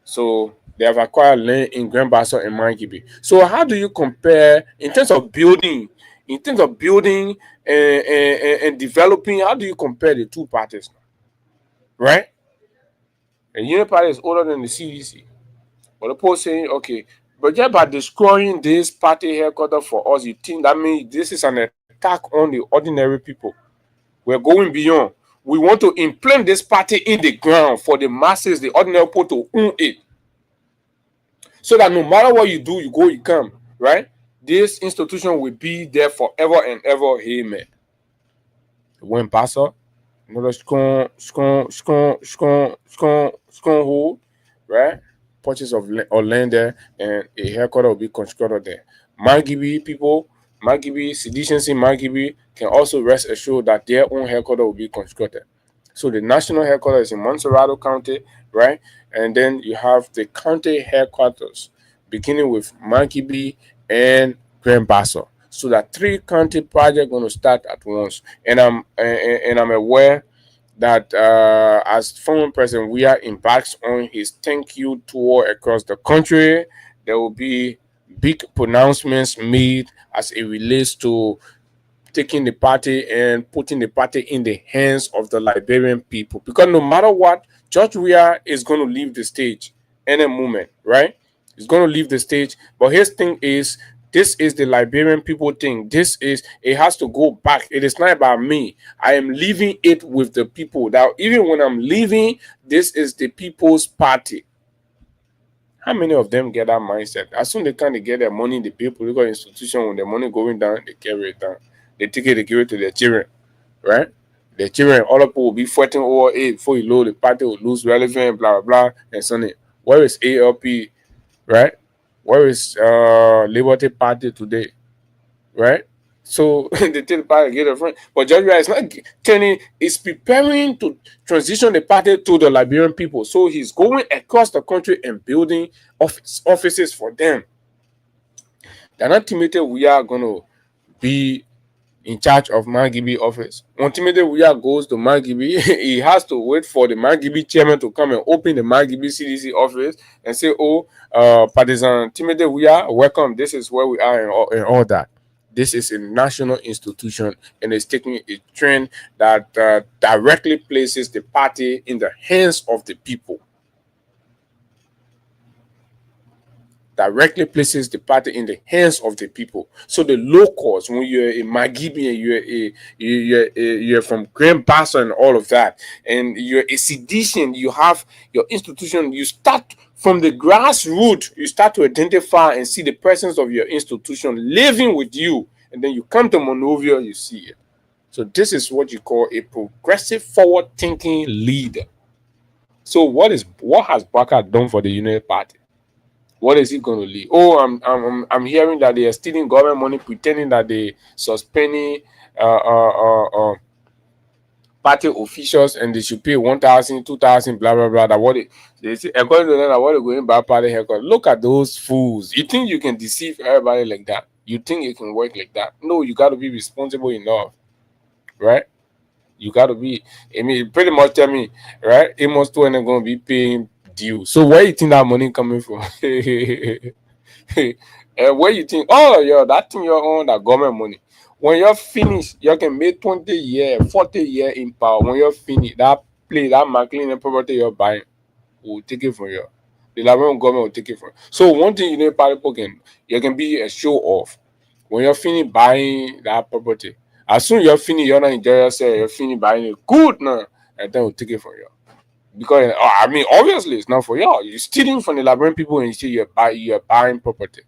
So they have acquired land in Grand Bassa and Mangibi. So how do you compare in terms of building and developing? How do you compare the two parties? Right? The United Party is older than the CDC. But the post saying, okay, but just by destroying this party headquarters for us, you think that means this is an attack on the ordinary people? We're going beyond. We want to implant this party in the ground for the masses, the ordinary people to own it. So that no matter what you do, you go, you come, right? This institution will be there forever and ever. Amen. When Bassa, another strong hold, right? Purchase of land there, and a headquarters will be constructed there. Mangibi people, seditions in Mangibi can also rest assured that their own headquarters will be constructed. So the national headquarters is in Montserrado County, right? And then you have the county headquarters, beginning with Mangibi and Grand Bassa. So that 3-county project going to start at once. And I'm aware that as former President Weah embarks on his thank you tour across the country, there will be big pronouncements made as it relates to taking the party and putting the party in the hands of the Liberian people. Because no matter what, George Weah is going to leave the stage any moment, right? He's going to leave the stage. But his thing is, this is the Liberian people thing. It has to go back. It is not about me. I am leaving it with the people. Now, even when I'm leaving, this is the people's party. How many of them get that mindset? As soon as they can't get their money in the political institution, when the money going down, they carry it down. They take it, they give it to their children, right? Their children, all people will be fighting over it before you load the party will lose relevance, blah, blah, blah, and so on. Where is ALP, right? Where is Liberty Party today, right? So they tell the party get a friend, but George Weah is not turning, is preparing to transition the party to the Liberian people. So he's going across the country and building offices for them. They're not timid. We are going to be in charge of Margibi office. When Timothy Weah goes to Margibi, he has to wait for the Margibi chairman to come and open the Margibi CDC office and say, "Oh, partisan Timothy Weah, welcome. This is where we are," and all that. This is a national institution, and it's taking a trend that directly places the party in the hands of the people. Directly places the party in the hands of the people. So the locals, when you're a Margibi and you're from Grand Bassa and all of that, and you're a sedition, you have your institution, you start from the grassroots, you start to identify and see the presence of your institution living with you, and then you come to Monrovia, you see it. So this is what you call a progressive, forward-thinking leader. So what has Baka done for the United Party? What is it going to lead? Oh, I'm hearing that they are stealing government money, pretending that they suspending party officials and they should pay 1,000, 2,000, blah blah blah. That what they say according to them, that what they're going by party haircut. Look at those fools. You think you can deceive everybody like that? You think it can work like that? No, you got to be responsible enough, right? You got to be. I mean, pretty much tell me, right? Amos 2 ain't going to be paying due. So where you think that money coming from? And where you think, oh yeah, that thing you're on, that government money. When you're finished, you can make 20 years, 40 years in power. When you're finished, that place, that McLean and property you're buying will take it from you. The Liberian government will take it from you. So one thing you know, people you can be a show off. When you're finished buying that property, as soon as you're finished, you're not enjoying yourself, you're finished buying it good now, and then we'll take it from you. Because I mean, obviously, it's not for y'all. You're stealing from the Liberian people and you say you're buying property.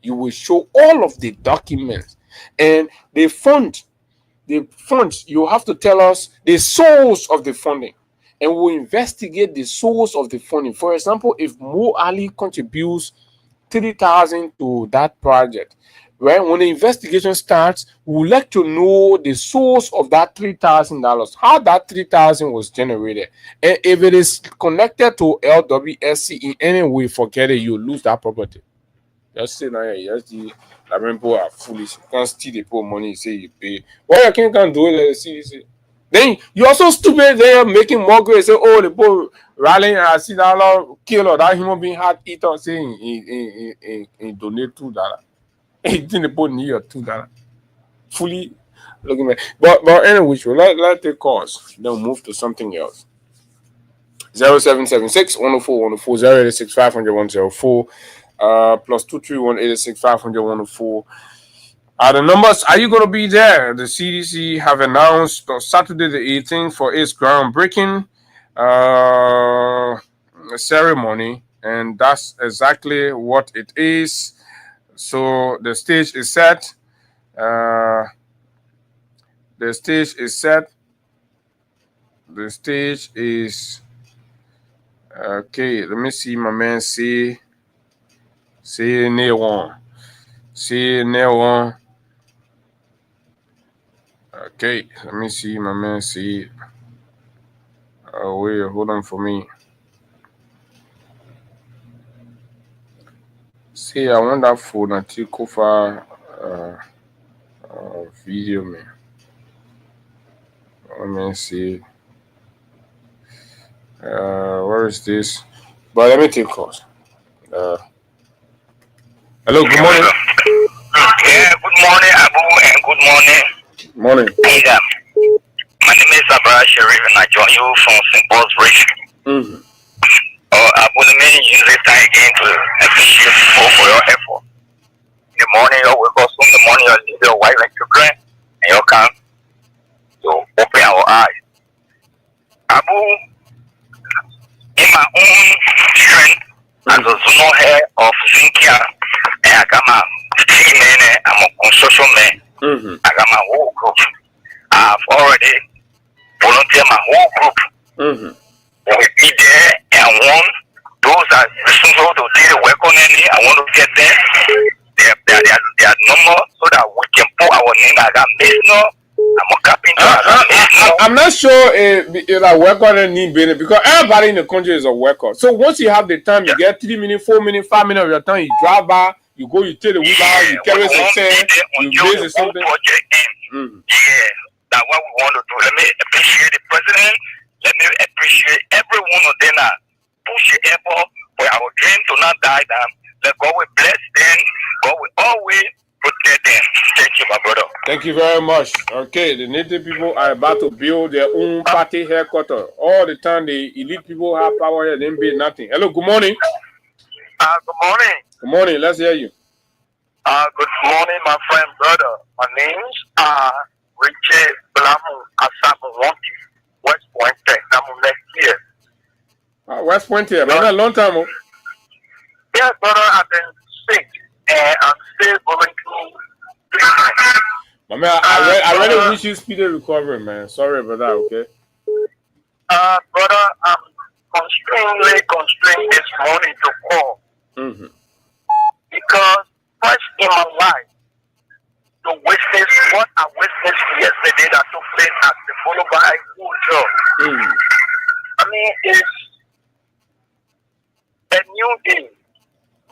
You will show all of the documents and the funds. You have to tell us the source of the funding, and we'll investigate the source of the funding. For example, if Mo Ali contributes 3,000 to that project, right? When the investigation starts, we'll let you know the source of that $3,000, how that 3,000 was generated. And if it is connected to LWSC in any way, forget it, you lose that property. Just say now, just the Liberian people are foolish. You can't steal the poor money, you say you pay. Why you can't do it? See. Then you also stupid there making more great. Say, oh, the poor rallying and I see that Lord kill or that human being had eat or saying in donate $2. He didn't put near $2. Fully looking at but anyway, let's take calls. Then move to something else. 0776 104 104 086 500 104 plus 231 86 500 104. The numbers, are you going to be there? The CDC have announced on Saturday the 18th for its groundbreaking ceremony, and that's exactly what it is. So the stage is set. The stage is okay. Let me see my man see Neon. Okay, let me see my man see. Wait, hold on for me. See, I want that phone until Kofa. Video man. Let me see. Where is this? But let me take calls. Hello, good morning. Yeah, good morning, Abu, and good morning. Morning. Hey, my name is Abra Sharif, and I join you from St. Paul's Bridge. Mm-hmm. Abu, let me use this time again to appreciate you for your effort. In the morning, you wake up, in the morning, you leave your wife and children, and you come to open our eyes. Abu, in my own strength, as a zonal head of Zinkia, and I got my team man, I'm a construction man. Mm-hmm. I got my whole group. I've already volunteered my whole group. Mm-hmm. When we be there and one, those that responsible to do the work on any, I want to get them their number so that we can put our name. I got Mason, I'm a carpenter. I'm not sure if a worker need business because everybody in the country is a worker. So once you have the time, you get 3 minutes, 4 minutes, 5 minutes of your time, you drive by, you go, you take the wheelbarrow, you carry some sand, you visit something. Yeah, that's what we want to do. Let me appreciate the president. Let me appreciate every one of them that push the effort for our dream to not die down. Let God will bless them. God will always protect them. Thank you, my brother. Thank you very much. Okay, the native people are about to build their own party headquarters. All the time, the elite people have power here, they build nothing. Hello, good morning. Good morning. Good morning, let's hear you. Good morning, my friend, brother. My name's Richard Blamu Asabu West Point, Namu next year. West Point here, man, a long time. Yes, brother, I've been sick and I'm still going through treatment. My man, I really wish you speedy recovery, man. Sorry about that, okay? Brother, I'm constrained this morning to call. Mm-hmm. Because first in my life, to witness what I witnessed yesterday that took place at the Boulevard Woodrow. Mm-hmm. I mean, it's a new day,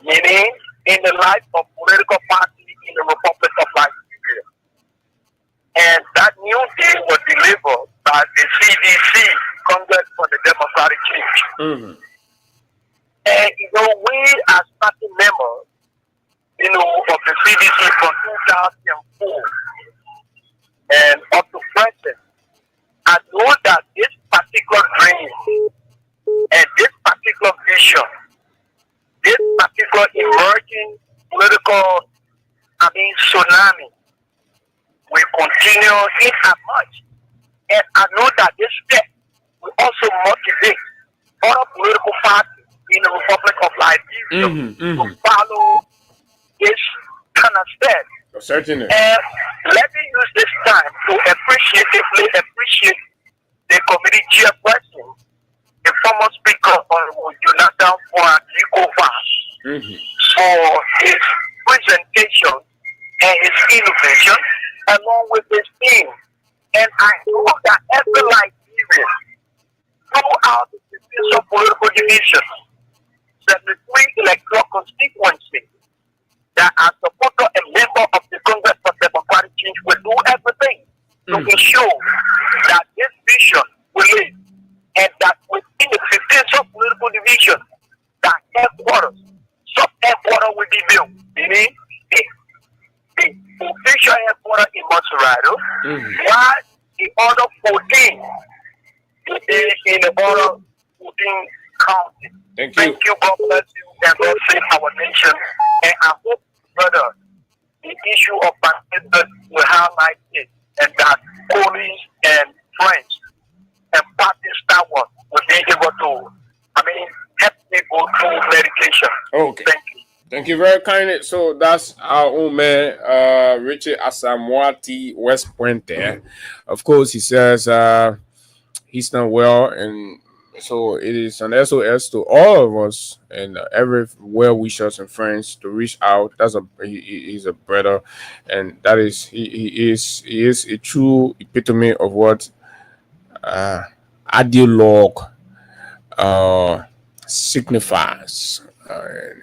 meaning in the life of political party in the Republic of Nigeria. And that new day was delivered by the CDC, Congress for the Democratic Change. Mm-hmm. And, we as party members, of the CDC from 2004 and up to present, I know that this particular dream and this particular vision, this particular emerging political, tsunami will continue in as much. And I know that this step will also motivate other political parties in the Republic of Liberia to follow this kind of step. Certainly. And let me use this time to appreciate the committee chairperson, the former speaker on Jonathan Boakye for his presentation and his innovation along with his team. And I know that every Liberian throughout the division political division, 73 electoral constituencies, that as supporter and member of the Congress for Democratic Change will do everything to ensure that this vision will live and that within the 15 sub-political division, that headquarters, sub-headquarters will be built. Meaning, the official headquarters in Monserrado, while the other 14 is in the other 14 counties. Thank you. Thank you. God bless you and God save our nation. And I hope, brother, the issue of banditism will highlight it and that police and friends and party staff will be able to, help people through medication. Okay. Thank you. Thank you very kindly. So that's our own man, Richard Asamoah West Point there. Of course, he says he's not well, and so it is an SOS to all of us and every well-wishers and friends to reach out. He's a brother, and that is he is a true epitome of what ideologue signifies.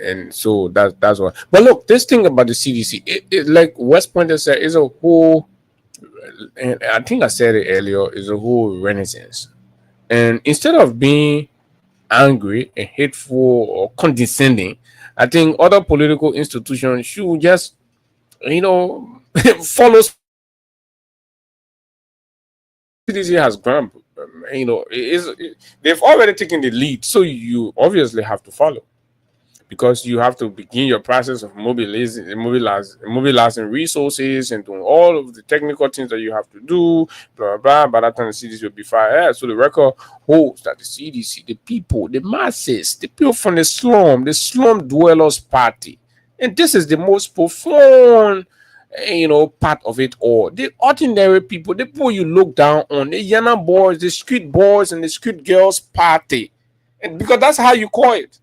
And so that's what. But look, this thing about the CDC, it like West Pointer said, is a whole. And I think I said it earlier, is a whole renaissance. And instead of being angry and hateful or condescending, I think other political institutions should just, follow. CDC has ground, they've already taken the lead, so you obviously have to follow, because you have to begin your process of mobilizing resources and doing all of the technical things that you have to do, blah, blah, blah. By that time, the CDC will be fired. So the record holds that the CDC, the people, the masses, the people from the slum dwellers party, and this is the most profound, part of it all. The ordinary people, the people you look down on, the Yana boys, the street boys, and the street girls party, and because that's how you call it.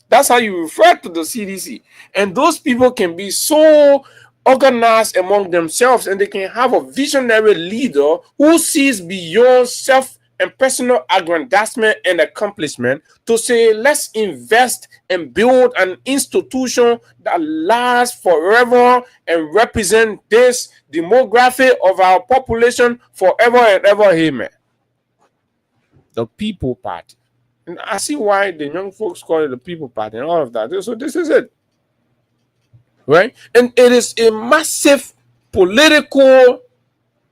That's how you refer to the CDC. And those people can be so organized among themselves, and they can have a visionary leader who sees beyond self and personal aggrandizement and accomplishment to say, let's invest and build an institution that lasts forever and represent this demographic of our population forever and ever. Amen. The People Party. And I see why the young folks call it the People Party and all of that. So this is it. Right? And it is a massive political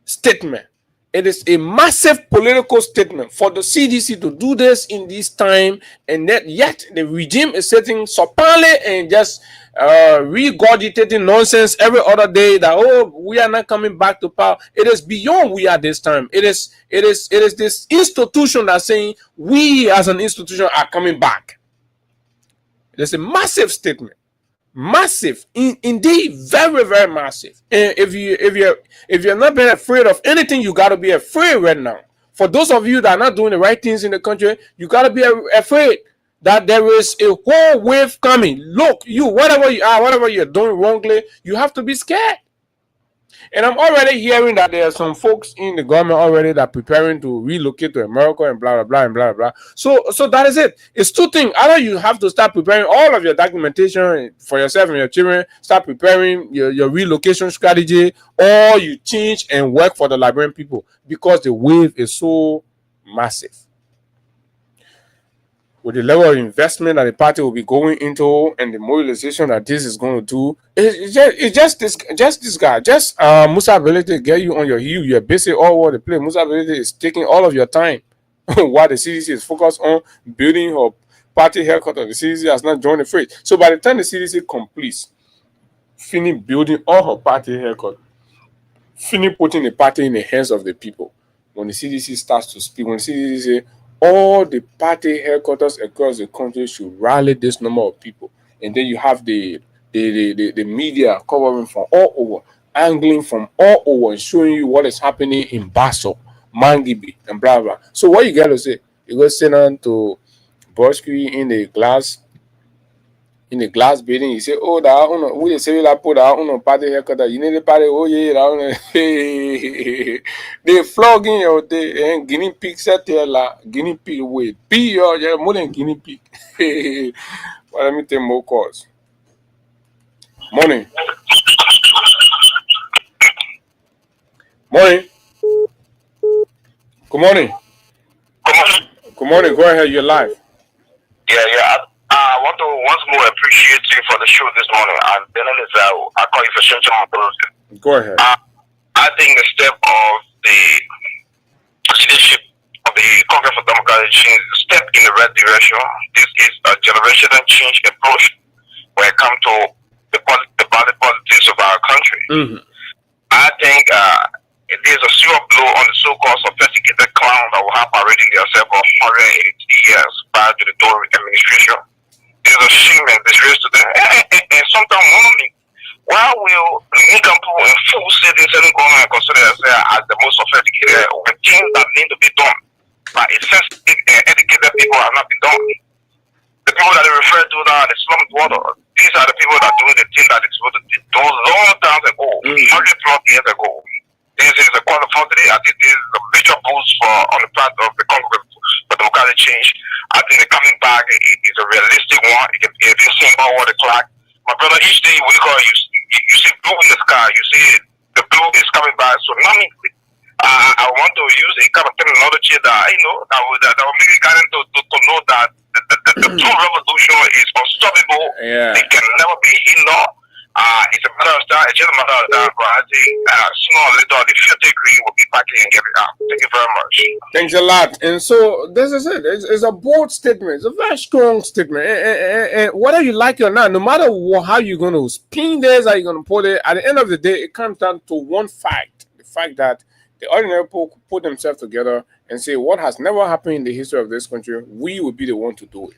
statement. It is a massive political statement for the CDC to do this in this time, and yet the regime is sitting supinely and just regurgitating nonsense every other day that, we are not coming back to power. It is beyond we are this time. It is this institution that's saying we as an institution are coming back. It is a massive statement. Massive, indeed, very, very massive. And if you're not being afraid of anything, you got to be afraid right now. For those of you that are not doing the right things in the country, you got to be afraid that there is a whole wave coming. Look, whatever you are, whatever you're doing wrongly, you have to be scared. And I'm already hearing that there are some folks in the government already that are preparing to relocate to America and blah, blah, blah, and blah, blah. So that is it. It's two things. Either you have to start preparing all of your documentation for yourself and your children, start preparing your relocation strategy, or you change and work for the Liberian people, because the wave is so massive. With the level of investment that the party will be going into and the mobilization that this is going to do, it's just this guy, Musa Ability get you on your heel. You're busy all over the place. Musa Ability is taking all of your time while the CDC is focused on building her party headquarters. The CDC has not joined the fray. So by the time the CDC completes, finish building all her party headquarters, finish putting the party in the hands of the people, when the CDC starts to speak, when the CDC say, all the party headquarters across the country should rally this number of people, and then you have the media covering from all over, angling from all over, and showing you what is happening in Basso, Mangibi, and blah blah. So what you got to say? You go sit down to Borsky in the glass building. You say, "Oh, that we say we put that party headquarters. You need the party. Oh yeah, that they flogging your day and guinea pig set there la guinea pig way. Be your more than guinea pig." Well, let me take more calls. Morning. Good morning. Good morning. Go ahead. You're live. Yeah. I want to once more appreciate you for the show this morning. And then I call you for Central Mobility. Go ahead. I think the step of the leadership of the Congress for Democratic Change is a step in the right direction. This is a generational change approach when it comes to the body politics of our country. Mm-hmm. I think it is a serious blow on the so-called sophisticated clown that will have parading themselves for 180 years prior to the Tory administration. It is a shame and disgrace to them. And sometimes one of me, why will people in full cities and going and consider themselves as the most sophisticated when things that need to be done by a sensitive and educated people have not been done? The people that they refer to now are the slum dwellers. These are the people that are doing the thing that they're supposed to do long time ago, 100+ years ago. This is a qualification. I think this is a major boost on the part of the Congress for Democratic Change. I think the coming back is a realistic one. It can be seen over the clock. My brother, each day we call you see blue in the sky. You see it, the blue is coming by tsunamically. I want to use a kind of terminology that that will make it to know that the blue revolution is unstoppable. Yeah. It can never be hindered. It's a matter of time. It's just a matter of time. But I think sooner or later, the future degree will be back and get it out. Thank you very much. Thanks a lot. And so this is it. It's a bold statement. It's a very strong statement. And whether you like it or not, no matter how you're going to spin this, how you're going to put it, at the end of the day, it comes down to one fact: the fact that the ordinary people put themselves together and say, what has never happened in the history of this country, we will be the one to do it.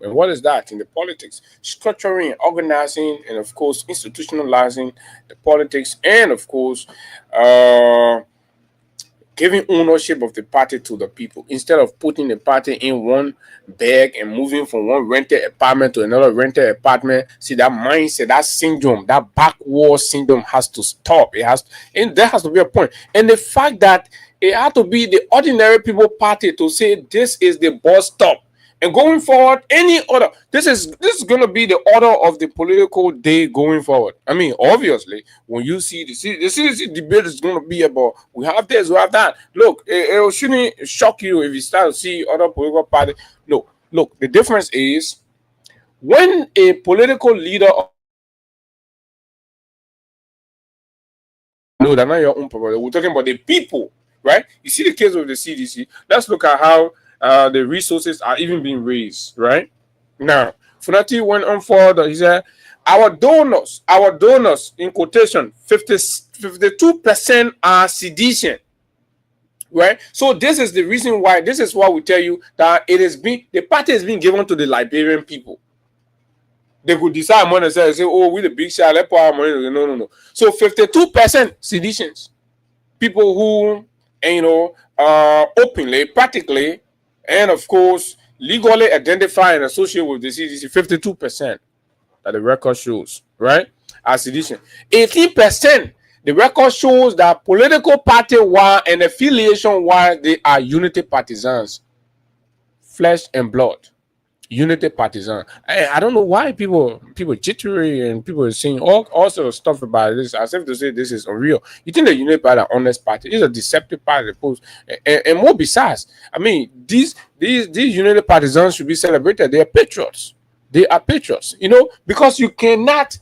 And what is that in the politics? Structuring, organizing, and of course, institutionalizing the politics, and of course, giving ownership of the party to the people instead of putting the party in one bag and moving from one rented apartment to another rented apartment. See, that mindset, that syndrome, that backward syndrome has to stop. And there has to be a point. And the fact that it had to be the ordinary people party to say this is the bus stop. And going forward, any other, this is going to be the order of the political day going forward. I mean, obviously, when you see the CDC debate is going to be about, we have this, we have that. Look, it shouldn't shock you if you start to see other political parties. No, look, the difference is when a political leader, no, they're not your own problem. We're talking about the people, right? You see the case of the CDC. Let's look at how the resources are even being raised, right? Now, Funati went on further. He said, our donors, in quotation, 52% are sedition, right? So this is the reason why, this is why we tell you that the party is being given to the Liberian people. They could decide among themselves, say, oh, we the big shot, let's put our money. No. So 52% seditions, people who, openly, practically, and of course, legally identify and associate with the CDC, 52% that the record shows, right? As sedition. 18%, the record shows that political party-wise and affiliation-wise, they are unity partisans. Flesh and blood. Unity partisan. I don't know why people jittery and people are saying all sorts of stuff about this as if to say this is unreal. You think the Unity Party are honest party? It's a deceptive party. And more besides, I mean, these Unity partisans should be celebrated. They are patriots. They are patriots. Because you cannot.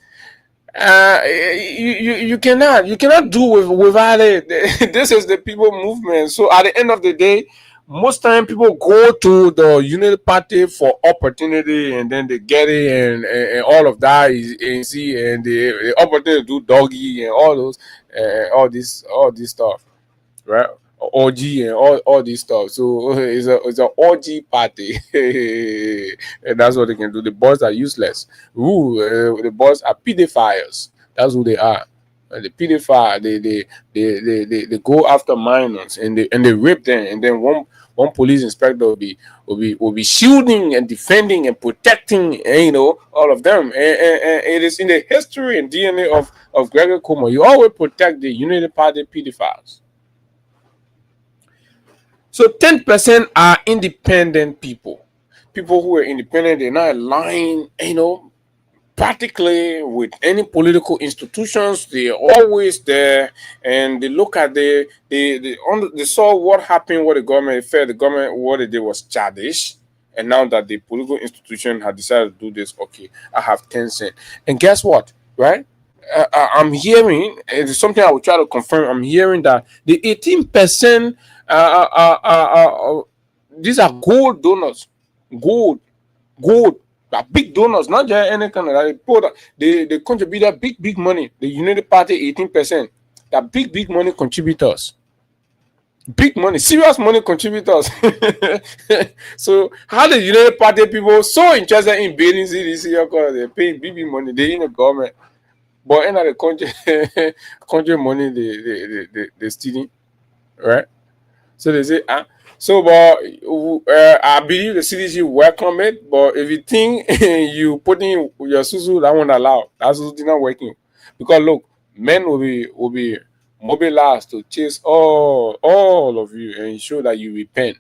You cannot do without it. This is the people movement. So at the end of the day, most time people go to the Unity Party for opportunity, and then they get it, and all of that is and the opportunity to do doggy and all this stuff, right? Orgy and all this stuff. So it's an orgy party, and that's what they can do. The boys are useless. The boys are pedophiles. That's who they are. The pedophile, they go after minors and they rape them, and then one police inspector will be shielding and defending and protecting, all of them. And it is in the history and DNA of Gregory Como. You always protect the Unity Party pedophiles. So 10% are independent people who are independent. They're not aligned, practically with any political institutions. They're always there, and they look at they saw what happened, what the government felt. The government, what they did was childish, and now that the political institution had decided to do this, okay, I have 10 cents. And guess what, right? I'm hearing, it's something I will try to confirm. I'm hearing that the 18% these are gold donors, gold. Big donors, not just any kind of that. They contribute that big money. The Unity Party 18%. That big money contributors. Big money, serious money contributors. So how the Unity Party people so interested in building CDC because they're paying big money, they in the government. But in the country money they stealing, right? So they say, So, but I believe the CDC welcome it. But if you think you put in your susu, that won't allow. That's not working. Because look, men will be mobilized to chase all of you and show that you repent.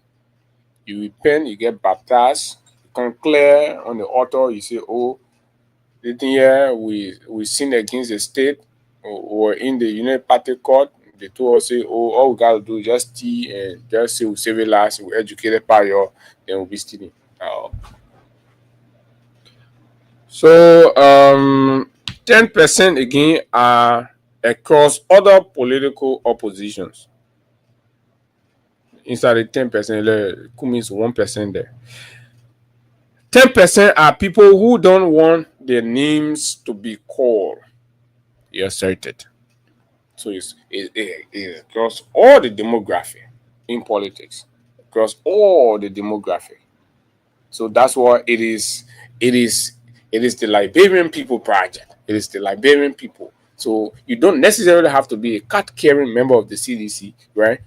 You repent, you get baptized, you come clear on the altar. You say, "Oh, the thing here we sinned against the state or in the United Party court. They told us, say, oh, all we gotta do is just steal and just say we save it last, we educated by you, then we'll be stealing. So 10% again are across other political oppositions. Inside the 10%, could means 1% there. 10% are people who don't want their names to be called. You asserted. So it's across all the demographic in politics, across all the demographic. So that's why it is the Liberian People Project. It is the Liberian people. So you don't necessarily have to be a card-carrying member of the CDC, right?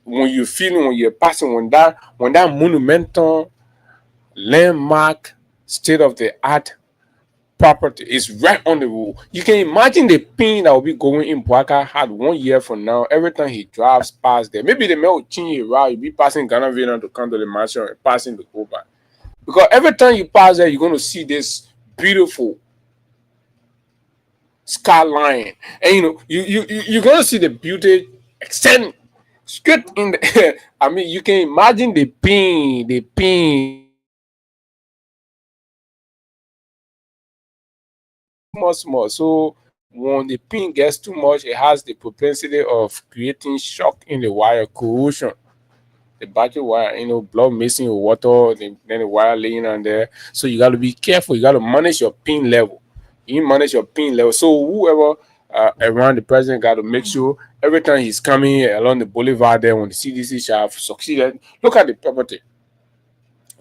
When you're passing when that monumental landmark state-of-the-art property is right on the road. You can imagine the pain that will be going in Boaka had 1 year from now. Every time he drives past there, maybe the man will change his route. You'll be passing Ghana Vena to come to the mansion and passing the Oba. Because every time you pass there, you're going to see this beautiful skyline. And you're going to see the beauty extend straight in the I mean, you can imagine the pain. Much more. So when the pin gets too much, it has the propensity of creating shock in the wire, corrosion. The battery wire, blood mixing with water, then the wire laying on there. So you got to be careful. You got to manage your pin level. You manage your pin level. So whoever around the president got to make sure every time he's coming along the boulevard there, when the CDC shall have succeeded, look at the property.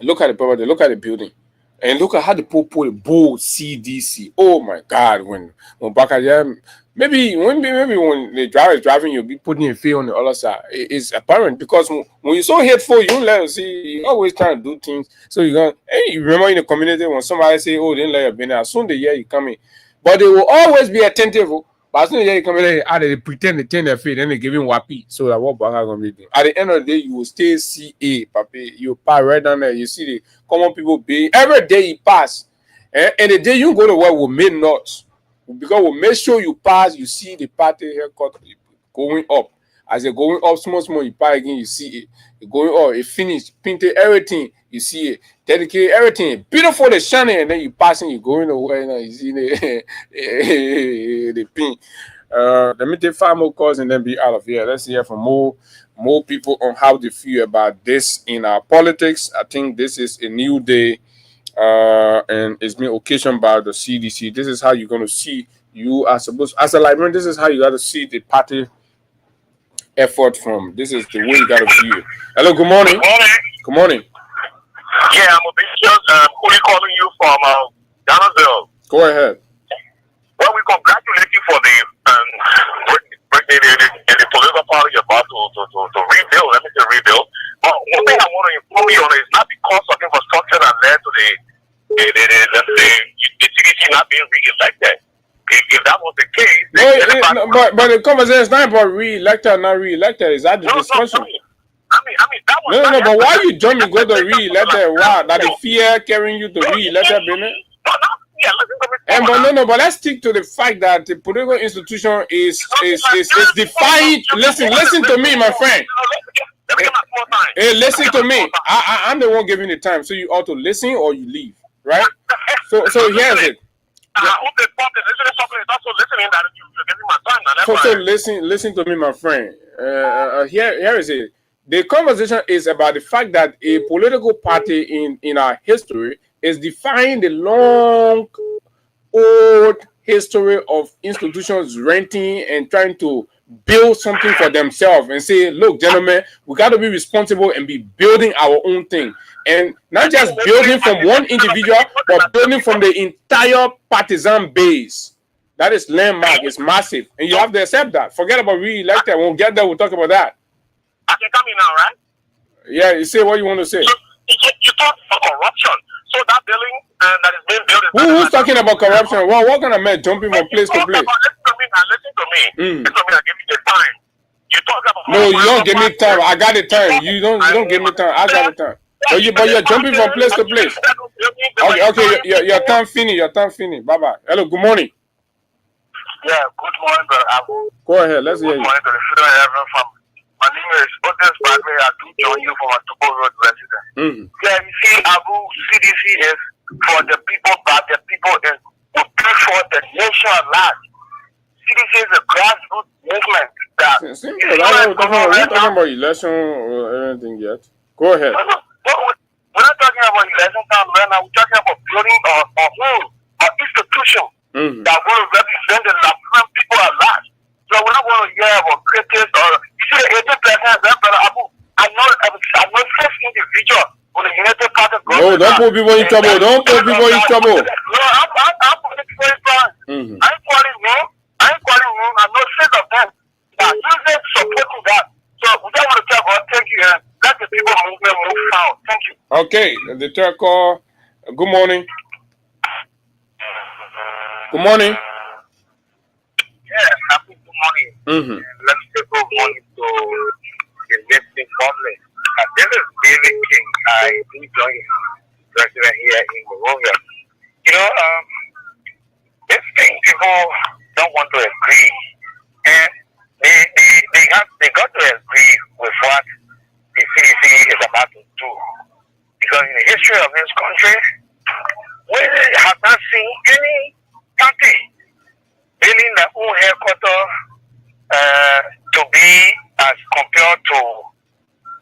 Look at the building. And look at how the people put a bold CDC. Oh my God! When Baka, maybe when the driver is driving, you'll be putting a fear on the other side. It's apparent because when you're so hateful, you don't let them see. You're always trying to do things. So you remember in the community when somebody say, "Oh, they didn't let you be there." As soon as they hear you coming, but they will always be attentive. But as soon as they come in, they pretend they turn their feet, then they give him wapi. So that what Baka gonna be doing? At the end of the day, you will stay CA, papi. You pass right down there. You see the common people being every day you pass, and the day you go to work will make notes because we'll make sure you pass. You see the party haircut going up. As they're going up, small, you pass again. You see it. You're going up. It finished, painted everything. You see it. Dedicated everything. Beautiful, the shining, and then you passing. You going away. Now you see the pin. Let me take 5 more calls and then be out of here. Let's hear from more people on how they feel about this in our politics. I think this is a new day, and it's been occasioned by the CDC. This is how you're going to see as a Liberian. This is how you got to see the party effort from. This is the way you got to view it. Hello, good morning. Good morning. Yeah, I'm a big calling you from Ghana. Go ahead. Well, we congratulate you for the political party you're about to rebuild. Let me say rebuild. But one thing I want to inform you on is not because of infrastructure that led to the CDC not being re-elected. If that was the case, but the conversation is not about re-elected or not re-elected. Is that the discussion? I mean, that was no. But why you jump and go to re-elected? Wow, that the fear carrying you to re-elected, Bennett? Yeah, listen to me. But let's stick to the fact that the political institution is defined. Listen to me, my friend. Let me get my small time. Hey, listen to me. I'm the one giving the time, so you ought to listen or you leave, right? So here's it. I hope the public is also listening that you're giving my time. So listen to me, my friend. Here is it. The conversation is about the fact that a political party in our history is defying the long old history of institutions renting and trying to build something for themselves and say, look, gentlemen, we got to be responsible and be building our own thing. And not just building from one individual, but building from the entire partisan base. That is landmark. It's massive. And you have to accept that. Forget about re-elected. When we get there, we'll talk about that. I can come in now, right? Yeah, you say what you want to say. You talk about corruption. So that building that is being built is... Who's talking about corruption? Well, what kind of man jumping from place to place? Listen to me. Listen to me. I give you the time. You talk about... No, you don't give me time. I got the time. You don't give me time. I got the time. But you're jumping from place to place. Okay, your time finish. Bye bye. Hello, good morning. Yeah, good morning, brother Abu. Go ahead, let's hear Good you. morning to the Federal Reverend family. My name is Otis Badme. I do join you from a Togo Road resident. Yeah, you see, Abu, CDC is for the people, but the people is to pay for the nation at large. CDC is a grassroots movement that We're talking about election or anything yet. Go ahead. We're not talking about election time right now. We're talking about building a home, an institution that will represent the Liberian people at large. So we're not going to hear about critics or you see the 80% brother Abu. I know first individual on the United Party. No, don't put people in trouble. Don't put people in trouble. No, I'm putting people in trouble. I ain't calling you. I know six of them. Now, you supporting that. So we don't want to talk about thank you. Let the people movement move out. Thank you. Okay, the third call. Good morning. Good morning. Yeah, happy good morning. Let's say good morning to the listening public. This is David King. I do join president here in Monrovia. You know, this thing people don't want to agree, and they got to agree with what the CDC is about to do. Because in the history of this country, we have not seen any party building their own headquarters to be as compared to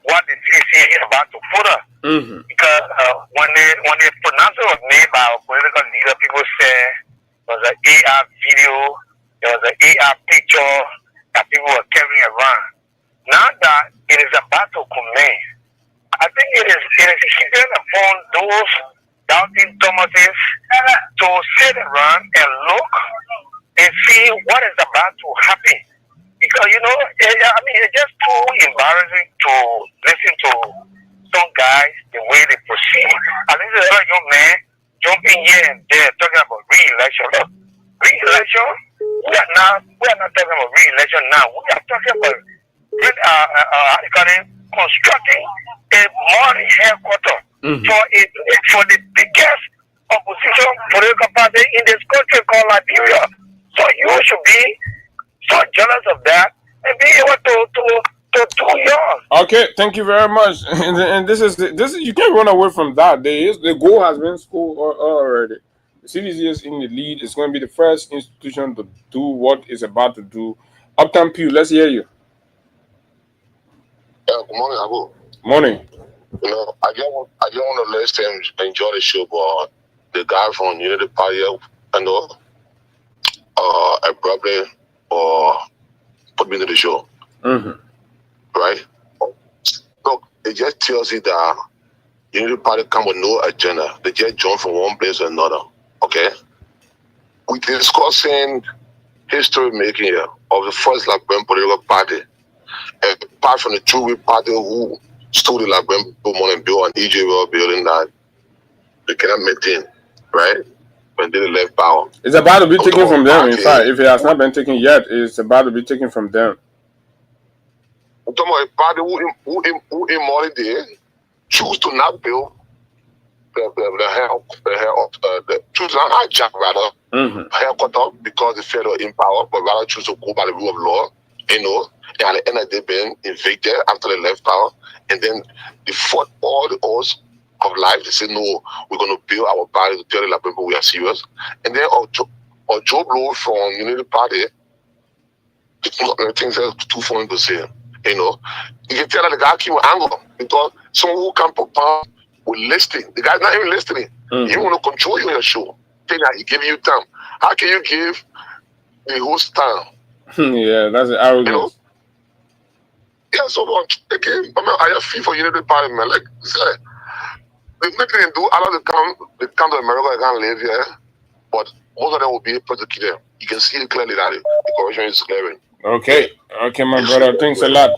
what the CDC is about to put up. Because when the pronouncement was made by a political leader, people say there was an AR video, there was an AR picture that people were carrying around. Now that it is about to commence, I think it is incumbent upon those doubting Thomases to sit around and look and see what is about to happen. Because, you know, I mean, it's just too embarrassing to listen to some guys, the way they proceed. I think there's a young man jumping here and there talking about re-election. Look, re-election, we are not talking about re-election now. We are talking about constructing a modern headquarters for the biggest opposition political party in this country called Liberia. So you should be so jealous of that and be able to do yours. Okay, thank you very much. And this is you can't run away from that. The goal has been scored already. The CDC is in the lead. It's going to be the first institution to do what it's about to do. Uptown Pew, let's hear you. Good morning, Abu. Morning. You know, I just want to let them enjoy the show, but the guy from Unity Party, you know, abruptly put me into the show. Right? Look, it just tells you that Unity Party come with no agenda. They just jump from one place to another. Okay? We're discussing history making here of the first Liberian political party. Apart from the two-way party who stood in Liberian money bill and EJ building that they cannot maintain, right? When they left power. It's about to be taken from them. In fact, if it has not been taken yet, it's about to be taken from them. I'm talking about a party who in money there choose to not build choose to not hijack rather headquarters because they feel in power, but rather choose to go by the rule of law, you know. And at the end of the day, being evicted after they left power, and then they fought all the odds of life. They said, no, we're going to build our party to tell the people we are serious. And then Joe Blow from Unity Party, things are too funny to say. You know, you can tell that the guy came with anger because someone who can propound with listening. The guy's not even listening. He want to control you in your show. Think that he give you time. How can you give the host time? Yeah, that's an arrogance. You know? Yeah, so again, I have feel for Unity Party, man. Like I said, they make them do a lot of they come to America, they can't live here, but most of them will be able to kill them. You can see it clearly that the corruption is glaring. Okay, my brother, thanks a lot.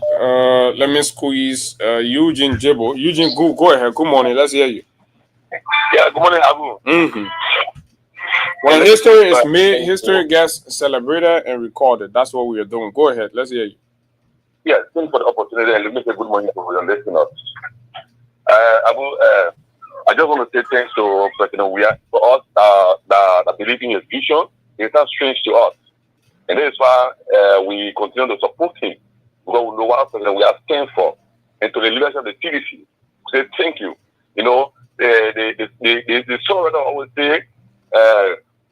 Let me squeeze Eugene Jebo. Eugene, go ahead. Good morning. Let's hear you. Yeah, good morning, Abu. When history is made, history gets celebrated and recorded. That's what we are doing. Go ahead. Let's hear you. Yeah, thanks for the opportunity and let me say good morning to your listeners. I just want to say thanks to President Weah for us that believe in his vision. It's not strange to us. And that is why we continue to support him. Because we know what President Weah stands for. And to the leadership of the TDC, say thank you. You know, the songwriter always say,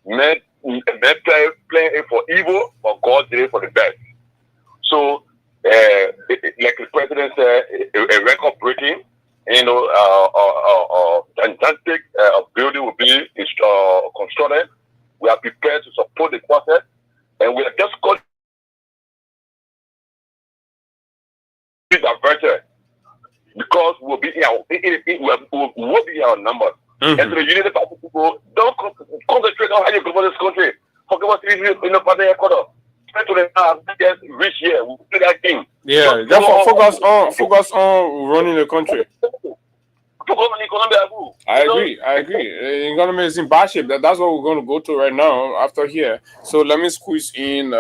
men playing it for evil, but God did it for the best. So, like the president said, a record breaking, you know, gigantic building will be constructed. We are prepared to support the process, and we are just got diverted because we'll be we'll be our numbers. And to the United Party people, don't concentrate on how you govern this country. Forget what in the party headquarters. To the reach here, we do that thing. Yeah, so, focus on running the country. I agree. The economy is in bad shape. That's what we're going to go to right now after here. So let me squeeze in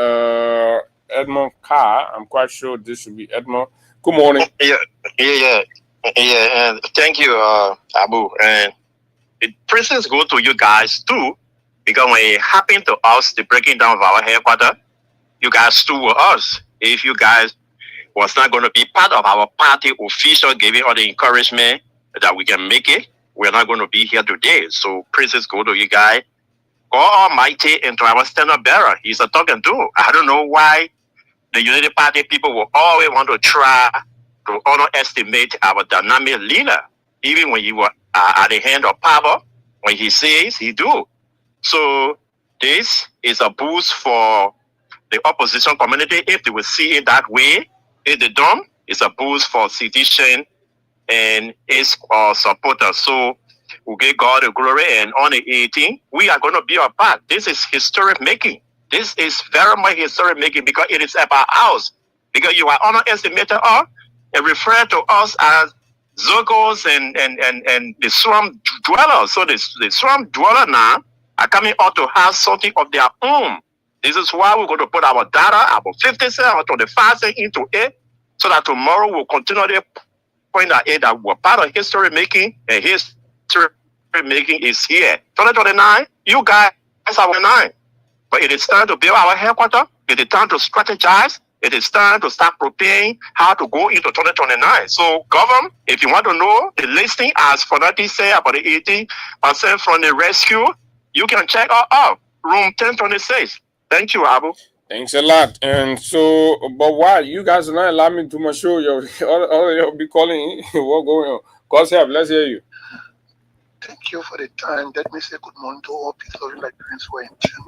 Edmond Carr. I'm quite sure this should be Edmond. Good morning. Yeah. And thank you, Abu. And praises go to you guys too, because when it happened to us, the breaking down of our headquarters, you guys stood with us. If you guys was not going to be part of our party official giving all the encouragement that we can make it, we're not going to be here today. So praises go to you guys. God Almighty and to our stand-up bearer. He's a talking to. I don't know why the Unity Party people will always want to try to underestimate our dynamic leader, even when he was at the hand of power. When he says, he do. So this is a boost for the opposition community if they will see it that way. If they don't, it's a boost for Sedition and its supporters. So we give God the glory, and on the 18th, we are going to be a part. This is historic making. This is very much historic making because it is about us. Because you are underestimated us and refer to us as Zogos and the slum dwellers. So the slum dweller now are coming out to have something of their own. This is why we're going to put our data, our 50 cents, our 25 cents into it, so that tomorrow we'll continue to point out that we're part of history making, and history making is here. 2029, you guys are 9. But it is time to build our headquarters. It is time to strategize. It is time to start preparing how to go into 2029. So, government, if you want to know the listing, as Fonati said about the 80% from the rescue, you can check out room 1026. Thank you, Abu. Thanks a lot. And so, but why you guys are not allowing me to my show? You'll be calling. What going on? God's help. Let's hear you. Thank you for the time. Let me say good morning to all people of Nigerians who are in tune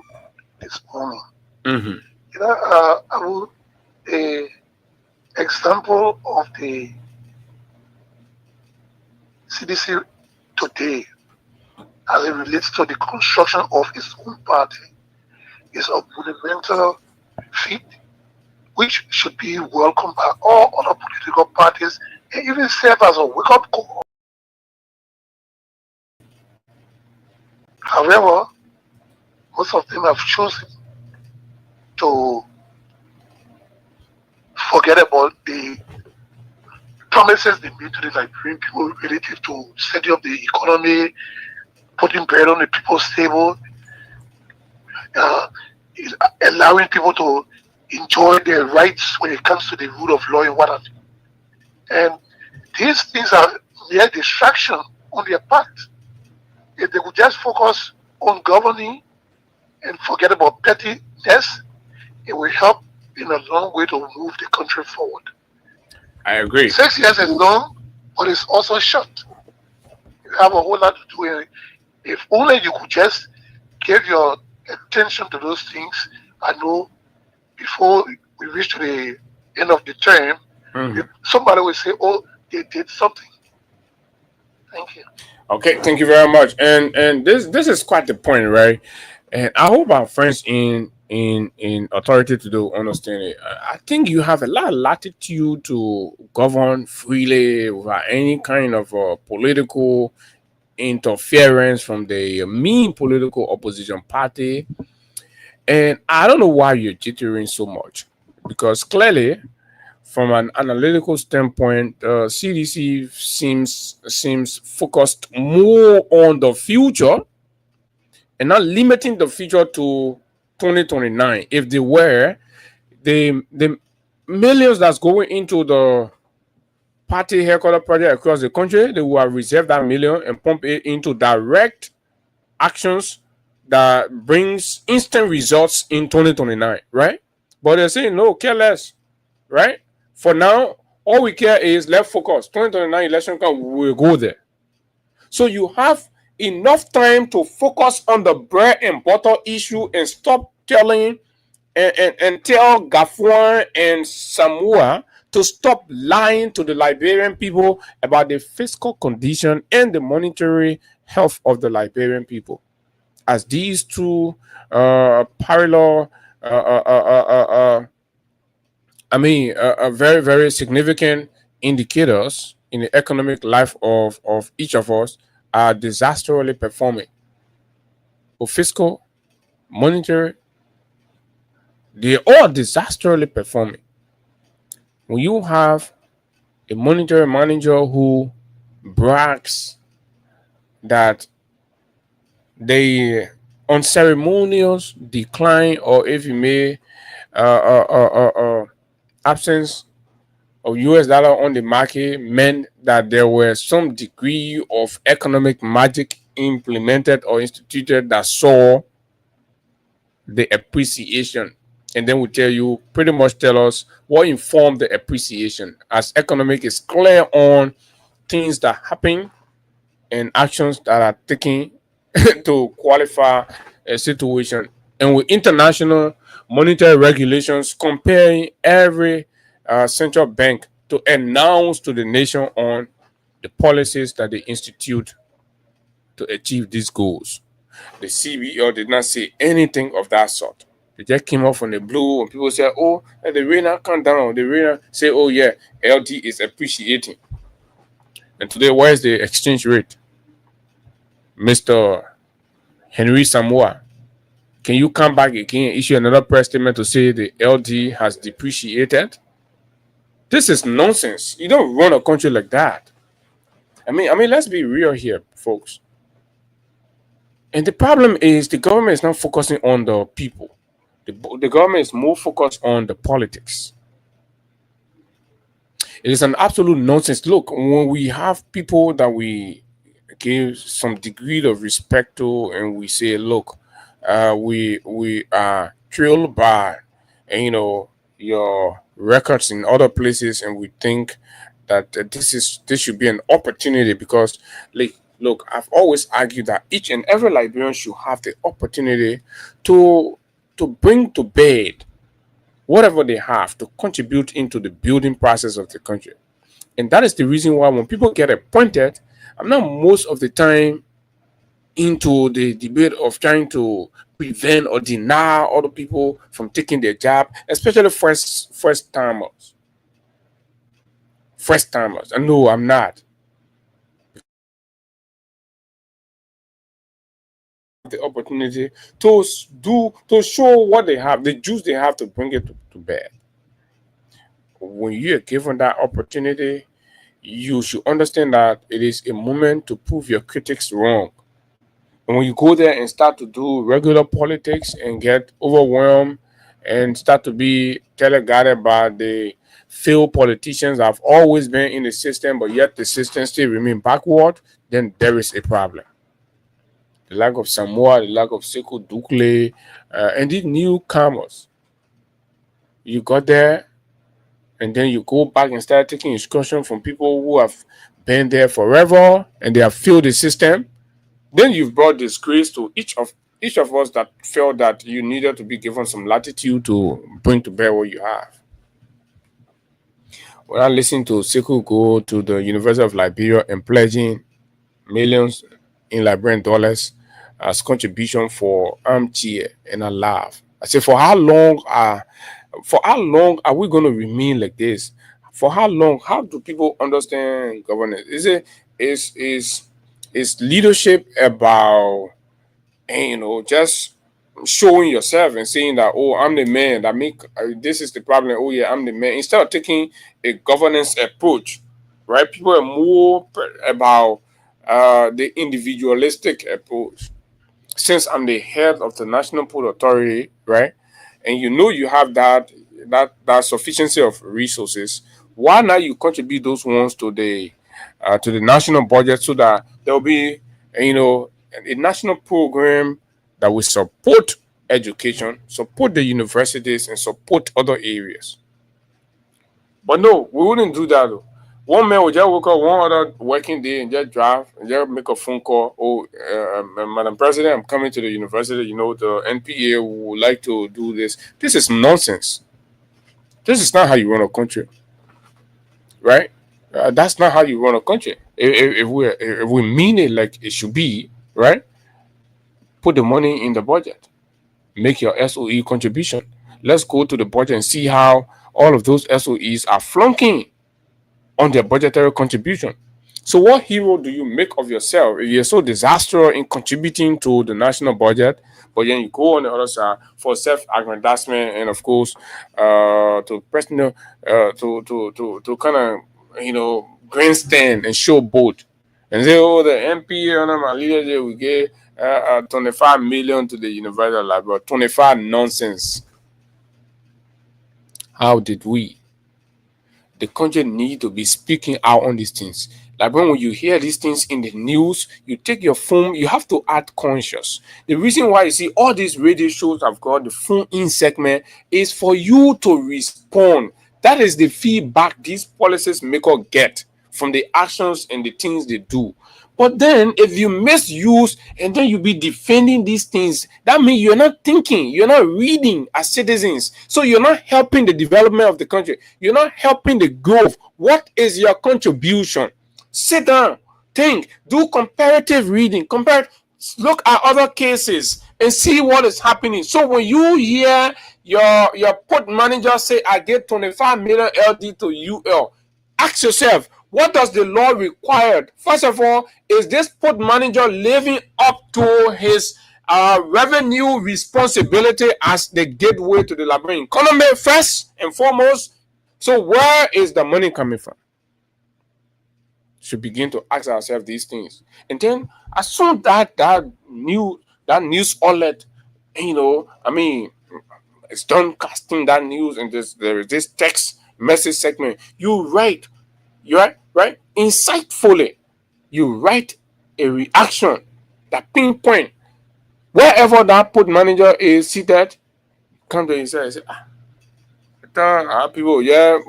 this morning. Mm-hmm. You know, Abu, a example of the CDC today as it relates to the construction of its own party is a monumental feat which should be welcomed by all other political parties and even serve as a wake-up call. However, most of them have chosen to forget about the promises they made to the Liberian people relative to setting up the economy, putting bread on the people's table, allowing people to enjoy their rights when it comes to the rule of law and what have you. And these things are mere distraction on their part. If they could just focus on governing and forget about pettiness, it will help in a long way to move the country forward. I agree. 6 years is long, but it's also short. You have a whole lot to do. If only you could just give your attention to those things, I know before we reach to the end of the term, somebody will say, oh, they did something. Thank you. Okay, thank you very much. And this is quite the point, right? And I hope our friends in authority to do understand it. I think you have a lot of latitude to govern freely without any kind of political interference from the main political opposition party. And I don't know why you're jittering so much, because clearly from an analytical standpoint, CDC seems focused more on the future and not limiting the future to 2029. If they were, the millions that's going into the party headquarters project across the country, they will have reserved that million and pump it into direct actions that brings instant results in 2029, right? But they're saying no, care less, right? For now, all we care is let's focus. 2029 election come, we'll go there. So you have enough time to focus on the bread and butter issue and stop telling and tell Gafuan and Samoa to stop lying to the Liberian people about the fiscal condition and the monetary health of the Liberian people. As these two parallel, very, very significant indicators in the economic life of each of us are disastrously performing. For fiscal, monetary, they're all disastrously performing. When you have a monetary manager who brags that the unceremonious decline, or if you may, absence of US dollar on the market meant that there was some degree of economic magic implemented or instituted that saw the appreciation. And then we pretty much tell us what informed the appreciation, as economic is clear on things that happen and actions that are taken to qualify a situation. And with international monetary regulations comparing every central bank to announce to the nation on the policies that they institute to achieve these goals. The CBO did not say anything of that sort. They just came off on the blue, and people say, oh, the Rena come down. The Rena say, oh yeah, LD is appreciating. And today, where is the exchange rate? Mr. Henry Samoa, can you come back again and issue another press statement to say the LD has depreciated? This is nonsense. You don't run a country like that. I mean, let's be real here, folks. And the problem is the government is not focusing on the people. The government is more focused on the politics. It is an absolute nonsense. Look, when we have people that we give some degree of respect to, and we say, look, we are thrilled by, your records in other places, and we think that this should be an opportunity, because look, I've always argued that each and every Liberian should have the opportunity to bring to bed whatever they have to contribute into the building process of the country. And that is the reason why when people get appointed, I'm not most of the time into the debate of trying to prevent or deny other people from taking their job, especially first timers. And no, I'm not. The opportunity to show what they have, the juice they have to bring it to bear. When you are given that opportunity, you should understand that it is a moment to prove your critics wrong. And when you go there and start to do regular politics and get overwhelmed and start to be teleguided by the failed politicians that have always been in the system, but yet the system still remain backward, then there is a problem. The lack of Samoa, the lack of Sekou Dukle, and these newcomers. You got there, and then you go back and start taking instruction from people who have been there forever, and they have filled the system. Then you've brought disgrace to each of us that felt that you needed to be given some latitude to bring to bear what you have. When I listened to Sekou go to the University of Liberia and pledging millions in Liberian dollars as contribution for armchair, and I laugh. I said, for how long are we going to remain like this? For how long? How do people understand governance? Is leadership about just showing yourself and saying that, oh, I'm the man that make this is the problem. Oh yeah, I'm the man. Instead of taking a governance approach, right? People are more about the individualistic approach. Since I'm the head of the National Port Authority, right, and you know you have that sufficiency of resources, why not you contribute those ones to the national budget so that there will be a national program that will support education, support the universities, and support other areas. But no, we wouldn't do that though. One man will just wake up one other working day and just drive and just make a phone call. Oh, Madam President, I'm coming to the university. You know, the NPA would like to do this. This is nonsense. This is not how you run a country, right? That's not how you run a country. If we mean it like it should be, right? Put the money in the budget. Make your SOE contribution. Let's go to the budget and see how all of those SOEs are flunking on their budgetary contribution. So what hero do you make of yourself if you're so disastrous in contributing to the national budget, but then you go on the other side for self-aggrandizement and of course to personal to kind of grandstand and show both and say, oh, the MP on my leader we get 25 million to the university library. 25 nonsense. How did we? The country need to be speaking out on these things. Like when you hear these things in the news, you take your phone, you have to act conscious. The reason why you see all these radio shows have got the phone-in segment is for you to respond. That is the feedback these policies makers get from the actions and the things they do. But then if you misuse and then you be defending these things, that means you're not thinking, you're not reading as citizens. So you're not helping the development of the country. You're not helping the growth. What is your contribution? Sit down, think, do comparative reading, look at other cases and see what is happening. So when you hear your port manager say, I get 25 million LD to UL, ask yourself, what does the law require? First of all, is this port manager living up to his revenue responsibility as the gateway to the Liberian economy first and foremost? So where is the money coming from? Should begin to ask ourselves these things. And then as soon as that news outlet, it's done casting that news and there is this text message segment, you write insightfully, you write a reaction that pinpoint wherever that port manager is seated, come to himself and say, people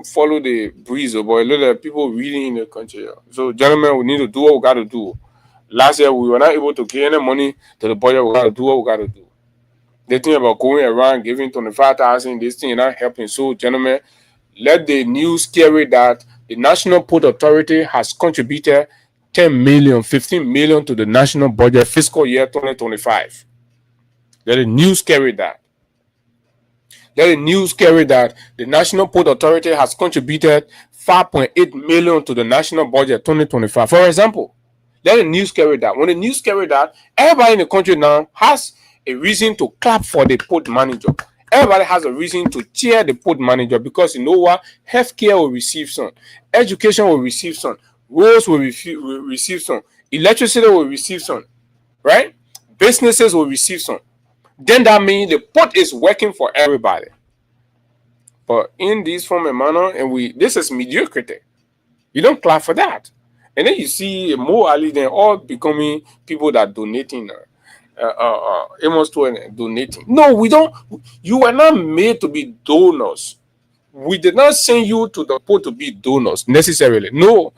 follow the breeze, boy. Look at people reading in the country. So gentlemen, we need to do what we got to do. Last year we were not able to get any money to the budget. We got to do what we got to do. They think about going around giving 25,000, this thing not helping. So gentlemen, let the news carry that the National Port Authority has contributed 10 million, 15 million to the national budget fiscal year 2025. Let the news carry that. Let the news carry that the National Port Authority has contributed 5.8 million to the national budget 2025. For example, let the news carry that. When the news carry that, everybody in the country now has a reason to clap for the port manager. Everybody has a reason to cheer the port manager because you know what? Healthcare will receive some, education will receive some, roads will receive some, electricity will receive some, right? Businesses will receive some. Then that means the port is working for everybody. But in this form and manner, this is mediocrity. You don't clap for that. And then you see more Ali than all becoming people that donating. Almost donating. No, we don't. You were not made to be donors. We did not send you to the port to be donors necessarily. No,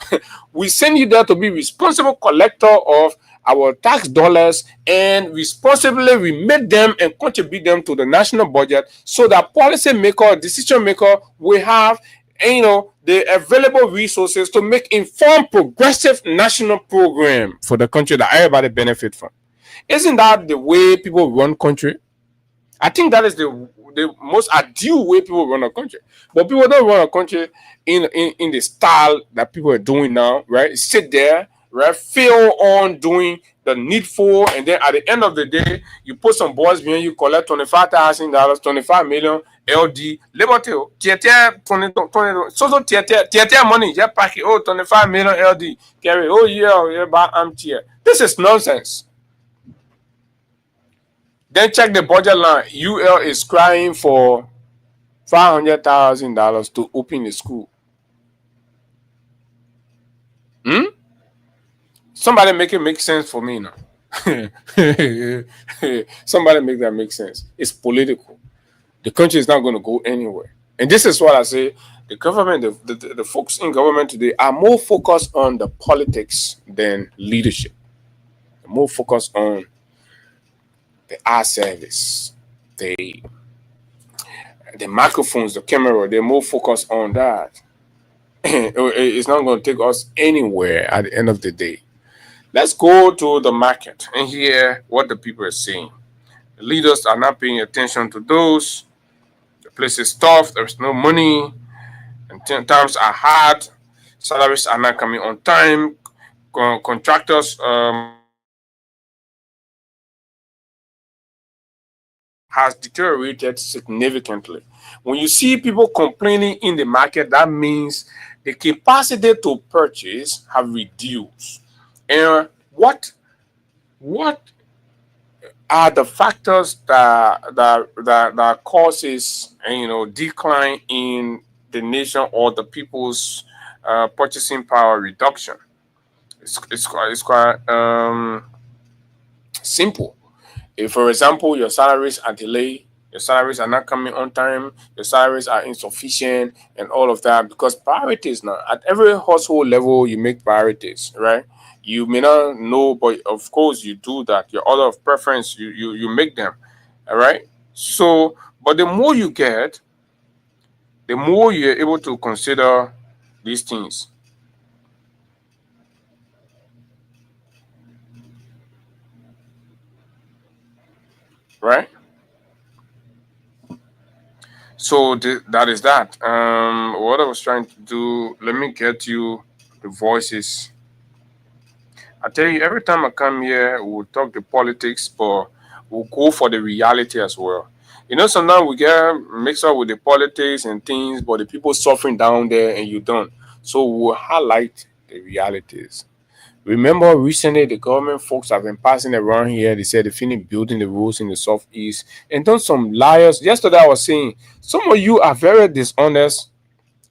we send you there to be responsible collector of our tax dollars and responsibly remit them and contribute them to the national budget so that policy maker, decision maker will have the available resources to make informed, progressive national program for the country that everybody benefit from. Isn't that the way people run country? I think that is the most ideal way people run a country. But people don't run a country in the style that people are doing now, right? Sit there, right? Fail on doing the needful, and then at the end of the day, you put some boys behind you, collect $25,000, 25 million LD, liberty, TT 20, so TT money, just pack it, 25 million LD, carry, yeah, but I'm here. This is nonsense. Then check the budget line. UL is crying for $500,000 to open the school. Somebody make it make sense for me now. Somebody make that make sense. It's political. The country is not going to go anywhere. And this is what I say. The government, the folks in government today are more focused on the politics than leadership. They're more focused on the eye service, the microphones, the camera. They're more focused on that. It's not going to take us anywhere at the end of the day. Let's go to the market and hear what the people are saying. The leaders are not paying attention to those. The place is tough. There's no money. And times are hard. Salaries are not coming on time. Contractors has deteriorated significantly. When you see people complaining in the market, that means the capacity to purchase have reduced. And what are the factors that causes decline in the nation or the people's purchasing power reduction? It's quite simple. If, for example, your salaries are delayed, your salaries are not coming on time, your salaries are insufficient, and all of that, because priorities now, at every household level, you make priorities, right? You may not know, but of course you do that. Your order of preference, you make them, all right? So, but the more you get, the more you're able to consider these things. Right? So that is that. What I was trying to do, let me get you the voices. I tell you, every time I come here, we'll talk the politics, but we'll go for the reality as well. Sometimes we get mixed up with the politics and things, but the people suffering down there and you don't. So we'll highlight the realities. Remember, recently the government folks have been passing around here. They said they finished building the roads in the southeast, and then some liars. Yesterday I was saying some of you are very dishonest,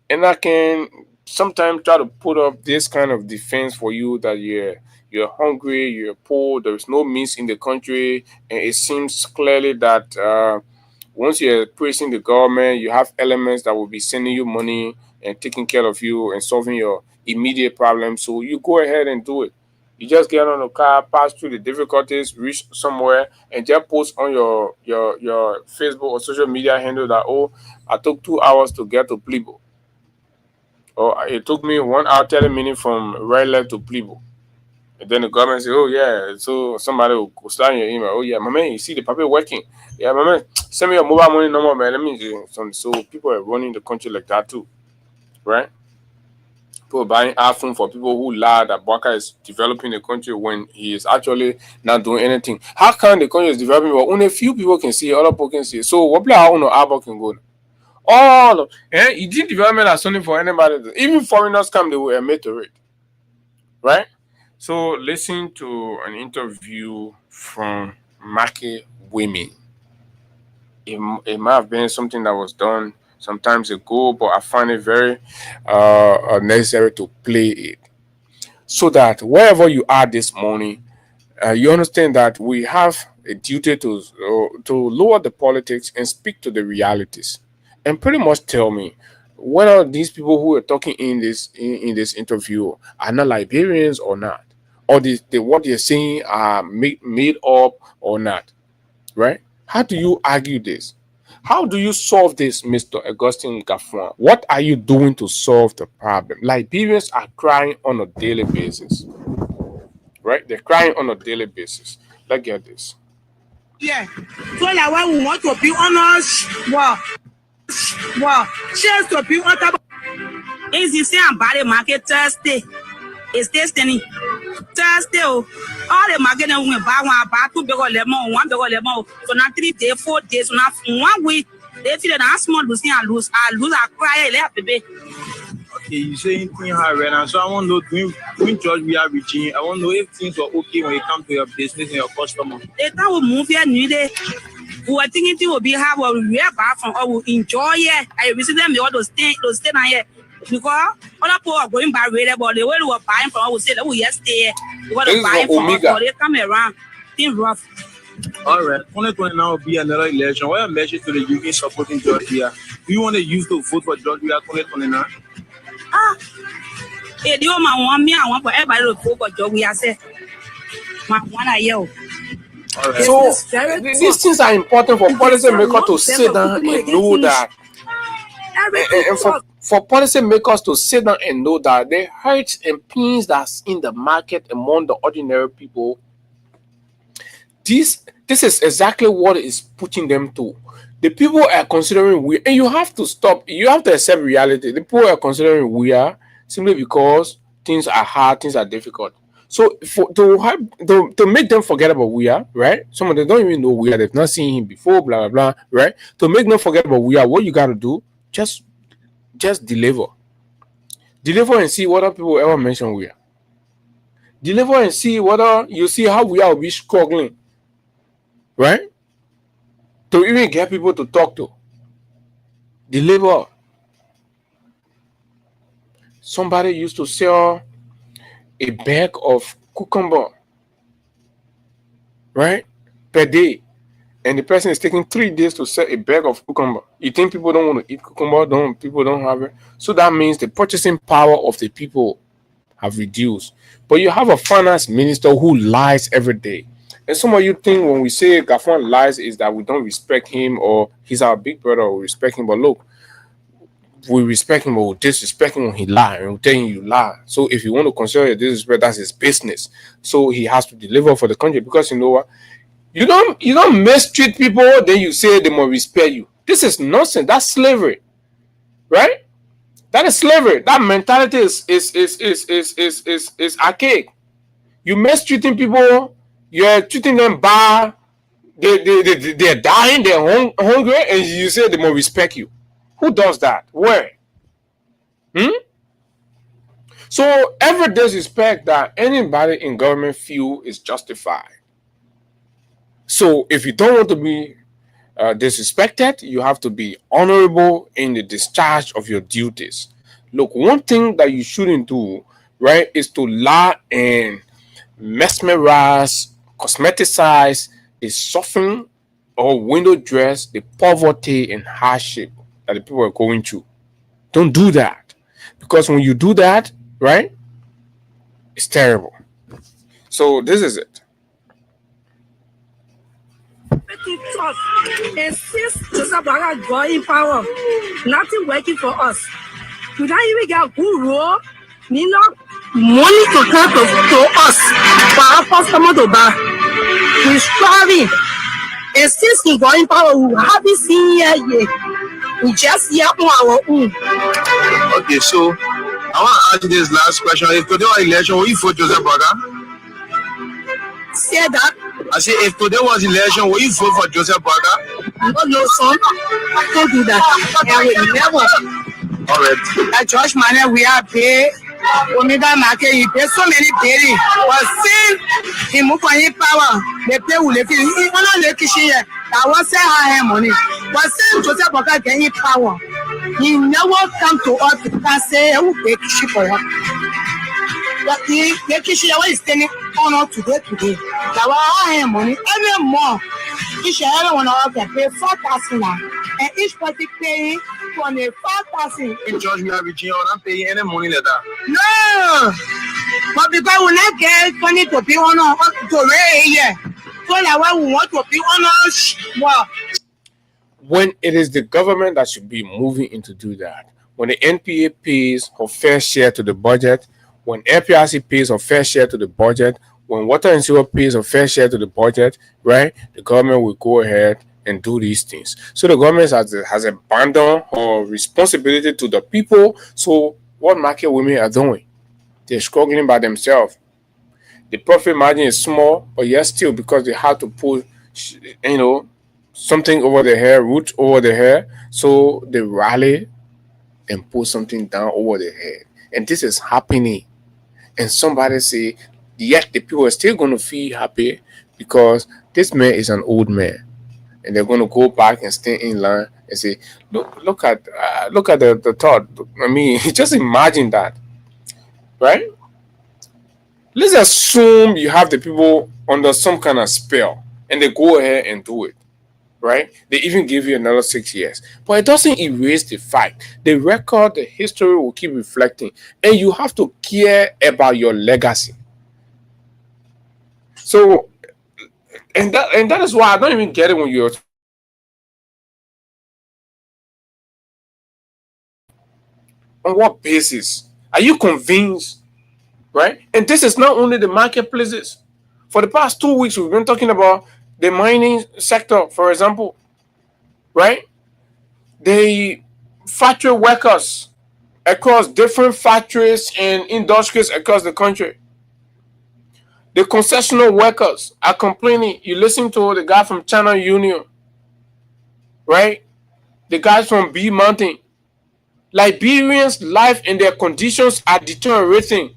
and I can sometimes try to put up this kind of defense for you that you're hungry, you're poor, there is no means in the country, and it seems clearly that once you're praising the government, you have elements that will be sending you money and taking care of you and solving your immediate problem. So you go ahead and do it. You just get on a car, pass through the difficulties, reach somewhere, and just post on your Facebook or social media handle that, I took 2 hours to get to Plebo. Or it took me 1 hour 30 minutes from Red Lake to Plebo. And then the government say, yeah, so somebody will start your email. Yeah, my man, you see the paper working. Yeah, my man, send me your mobile money number, man. Let me do something. So people are running the country like that too, right? People buying iPhone for people who lie that Bwaka is developing the country when he is actually not doing anything. How come the country is developing, but only a few people can see it, other people can see it? So what how Alba can go? All of it didn't development as something for anybody. Even foreigners come, they will admit to it, right? So listen to an interview from Market Women. It might have been something that was done sometimes ago, but I find it very necessary to play it so that wherever you are this morning, you understand that we have a duty to lower the politics and speak to the realities, and pretty much tell me whether these people who are talking in this interview are not Liberians or not, or what they're saying are made up or not, right? How do you argue this? How do you solve this, Mr. Augustine Gaffron? What are you doing to solve the problem? Liberians are crying on a daily basis, right? They're crying on a daily basis. Let's get this. Yeah, so that when we want to be honest, wow, chance to be honest. Is the same body market Thursday? It's still standing. Still, all the market and we buy one, 2 big or lemon, 1 big or lemon. So now 3 days, 4 days, so now 1 week. They feel that I'm small, losing, I lose, I cry, I baby. Okay, you saying things high right now. So I want to know doing George we are reaching. I want to know if things are okay when it comes to your business and your customer. They can't we move here new day. We were thinking it will be how we are back from or we enjoy it. I visit them, they all those stay down here. Because other people are going by radio, but the way we were buying from, I would say that we stay. We were buying from us, so they come around. Things rough. All right, 2020 now will be another election. What a message to the UK supporting George here? Do you want to use to vote for George here 2029? If you want me, I want for everybody to vote for George. We are saying, my one I yell. Right. So these things are important for policymakers to sit down and know that. And for policymakers to sit down and know that the hurts and pains that's in the market among the ordinary people, this is exactly what is putting them to. The people are considering we, and you have to stop. You have to accept reality. The people are considering we are simply because things are hard, things are difficult. So to make them forget about we are, right? Some of them don't even know we are. They've not seen him before, blah blah blah, right? To make them forget about we are, what you got to do, just deliver and see whether people ever mention we are. Deliver and see whether you see how we are will be struggling, right? To even get people to talk to. Deliver. Somebody used to sell a bag of cucumber, right, per day, and the person is taking 3 days to sell a bag of cucumber. You think people don't want to eat cucumber? People don't have it. So that means the purchasing power of the people have reduced. But you have a finance minister who lies every day. And some of you think when we say Gafon lies is that we don't respect him or he's our big brother or we respect him. But look, we respect him or we disrespect him when he lies and we're telling you lie. So if you want to consider it disrespect, that's his business. So he has to deliver for the country because you know what? You don't mistreat people, then you say they must respect you. This is nonsense. That's slavery. Right? That is slavery. That mentality is archaic. You mistreating people, you're treating them bad, they're dying, they're hungry, and you say they must respect you. Who does that? Where? So every disrespect that anybody in government feel is justified. So if you don't want to be disrespected, you have to be honorable in the discharge of your duties. Look, one thing that you shouldn't do, right, is to lie and mesmerize, cosmeticize the suffering or window dress, the poverty and hardship that the people are going through. Don't do that. Because when you do that, right, it's terrible. So this is it. And since Joseph Baga got in power, nothing working for us. We don't even get good role, money to come to us for our customer to buy. We're striving. And since he got in power, we haven't seen yet. We just hear on our own. Okay, so I want to ask this last question. If today was election, will you vote Joseph Baga? Say that. I say, if today was election, will you vote for Joseph Baga? No, son. Don't do that. I will never. All right. At George Manor, we are paid. Omega market, he paid so many daily. But since he moved on his power, they pay with the kitchen. He want to kitchen here. I want to say high money. But since Joseph Baga get his power, he never come to us to say, I will pay kitchen for him. But the kitchen is standing on today. That was high money. Every month, each everyone can pay 4,000 now. And each party paying 25,000. In George, we are reaching out and paying any money like that. No, but because we not get money to be on to raise here, so that why we want to be on us. Well, when it is the government that should be moving in to do that, when the NPA pays her fair share to the budget, when APRC pays her fair share to the budget, when Water and Sewer pays her fair share to the budget, right? The government will go ahead and do these things. So the government has abandoned her responsibility to the people. So what market women are doing? They're struggling by themselves. The profit margin is small, but yet still because they have to put, something over their hair, root over their hair, so they rally and put something down over their head. And this is happening. And somebody say, yet the people are still going to feel happy because this man is an old man. And they're going to go back and stay in line and say, look at the thought. I mean, just imagine that, right? Let's assume you have the people under some kind of spell and they go ahead and do it, right? They even give you another 6 years. But it doesn't erase the fact. The record, the history will keep reflecting. And you have to care about your legacy. So, and that is why I don't even get it when you're on what basis? Are you convinced? Right? And this is not only the marketplaces. For the past 2 weeks, we've been talking about the mining sector, for example. Right? The factory workers across different factories and industries across the country. The concessional workers are complaining. You listen to the guy from China Union, right? The guys from B Mountain. Liberians' life and their conditions are deteriorating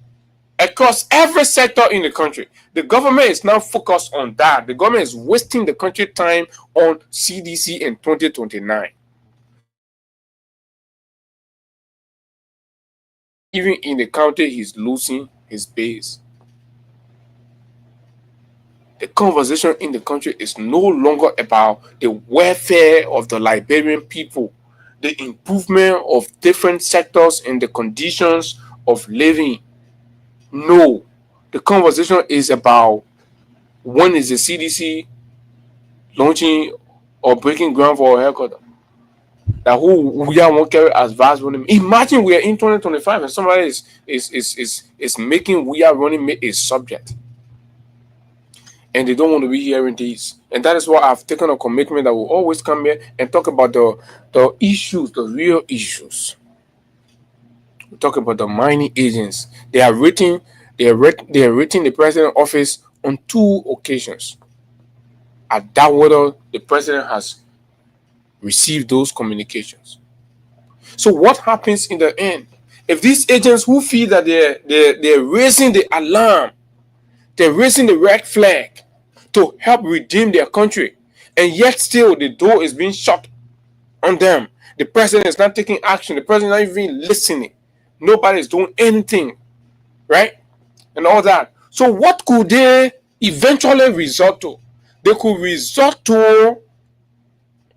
across every sector in the country. The government is now focused on that. The government is wasting the country time on CDC in 2029. Even in the county, he's losing his base. The conversation in the country is no longer about the welfare of the Liberian people, the improvement of different sectors and the conditions of living. No, the conversation is about when is the CDC launching or breaking ground for a headquarters. That who we are won't carry as vast running. Imagine we are in 2025 and somebody is making we are running a subject. And they don't want to be hearing these. And that is why I've taken a commitment that will always come here and talk about the issues, the real issues. We talk about the mining agents. They are rating the president's office on 2 occasions. I doubt whether the president has received those communications. So what happens in the end? If these agents who feel that they're raising the alarm, they're raising the red flag to help redeem their country, and yet still the door is being shut on them. The president is not taking action. The president is not even listening. Nobody is doing anything, right? And all that. So what could they eventually resort to? They could resort to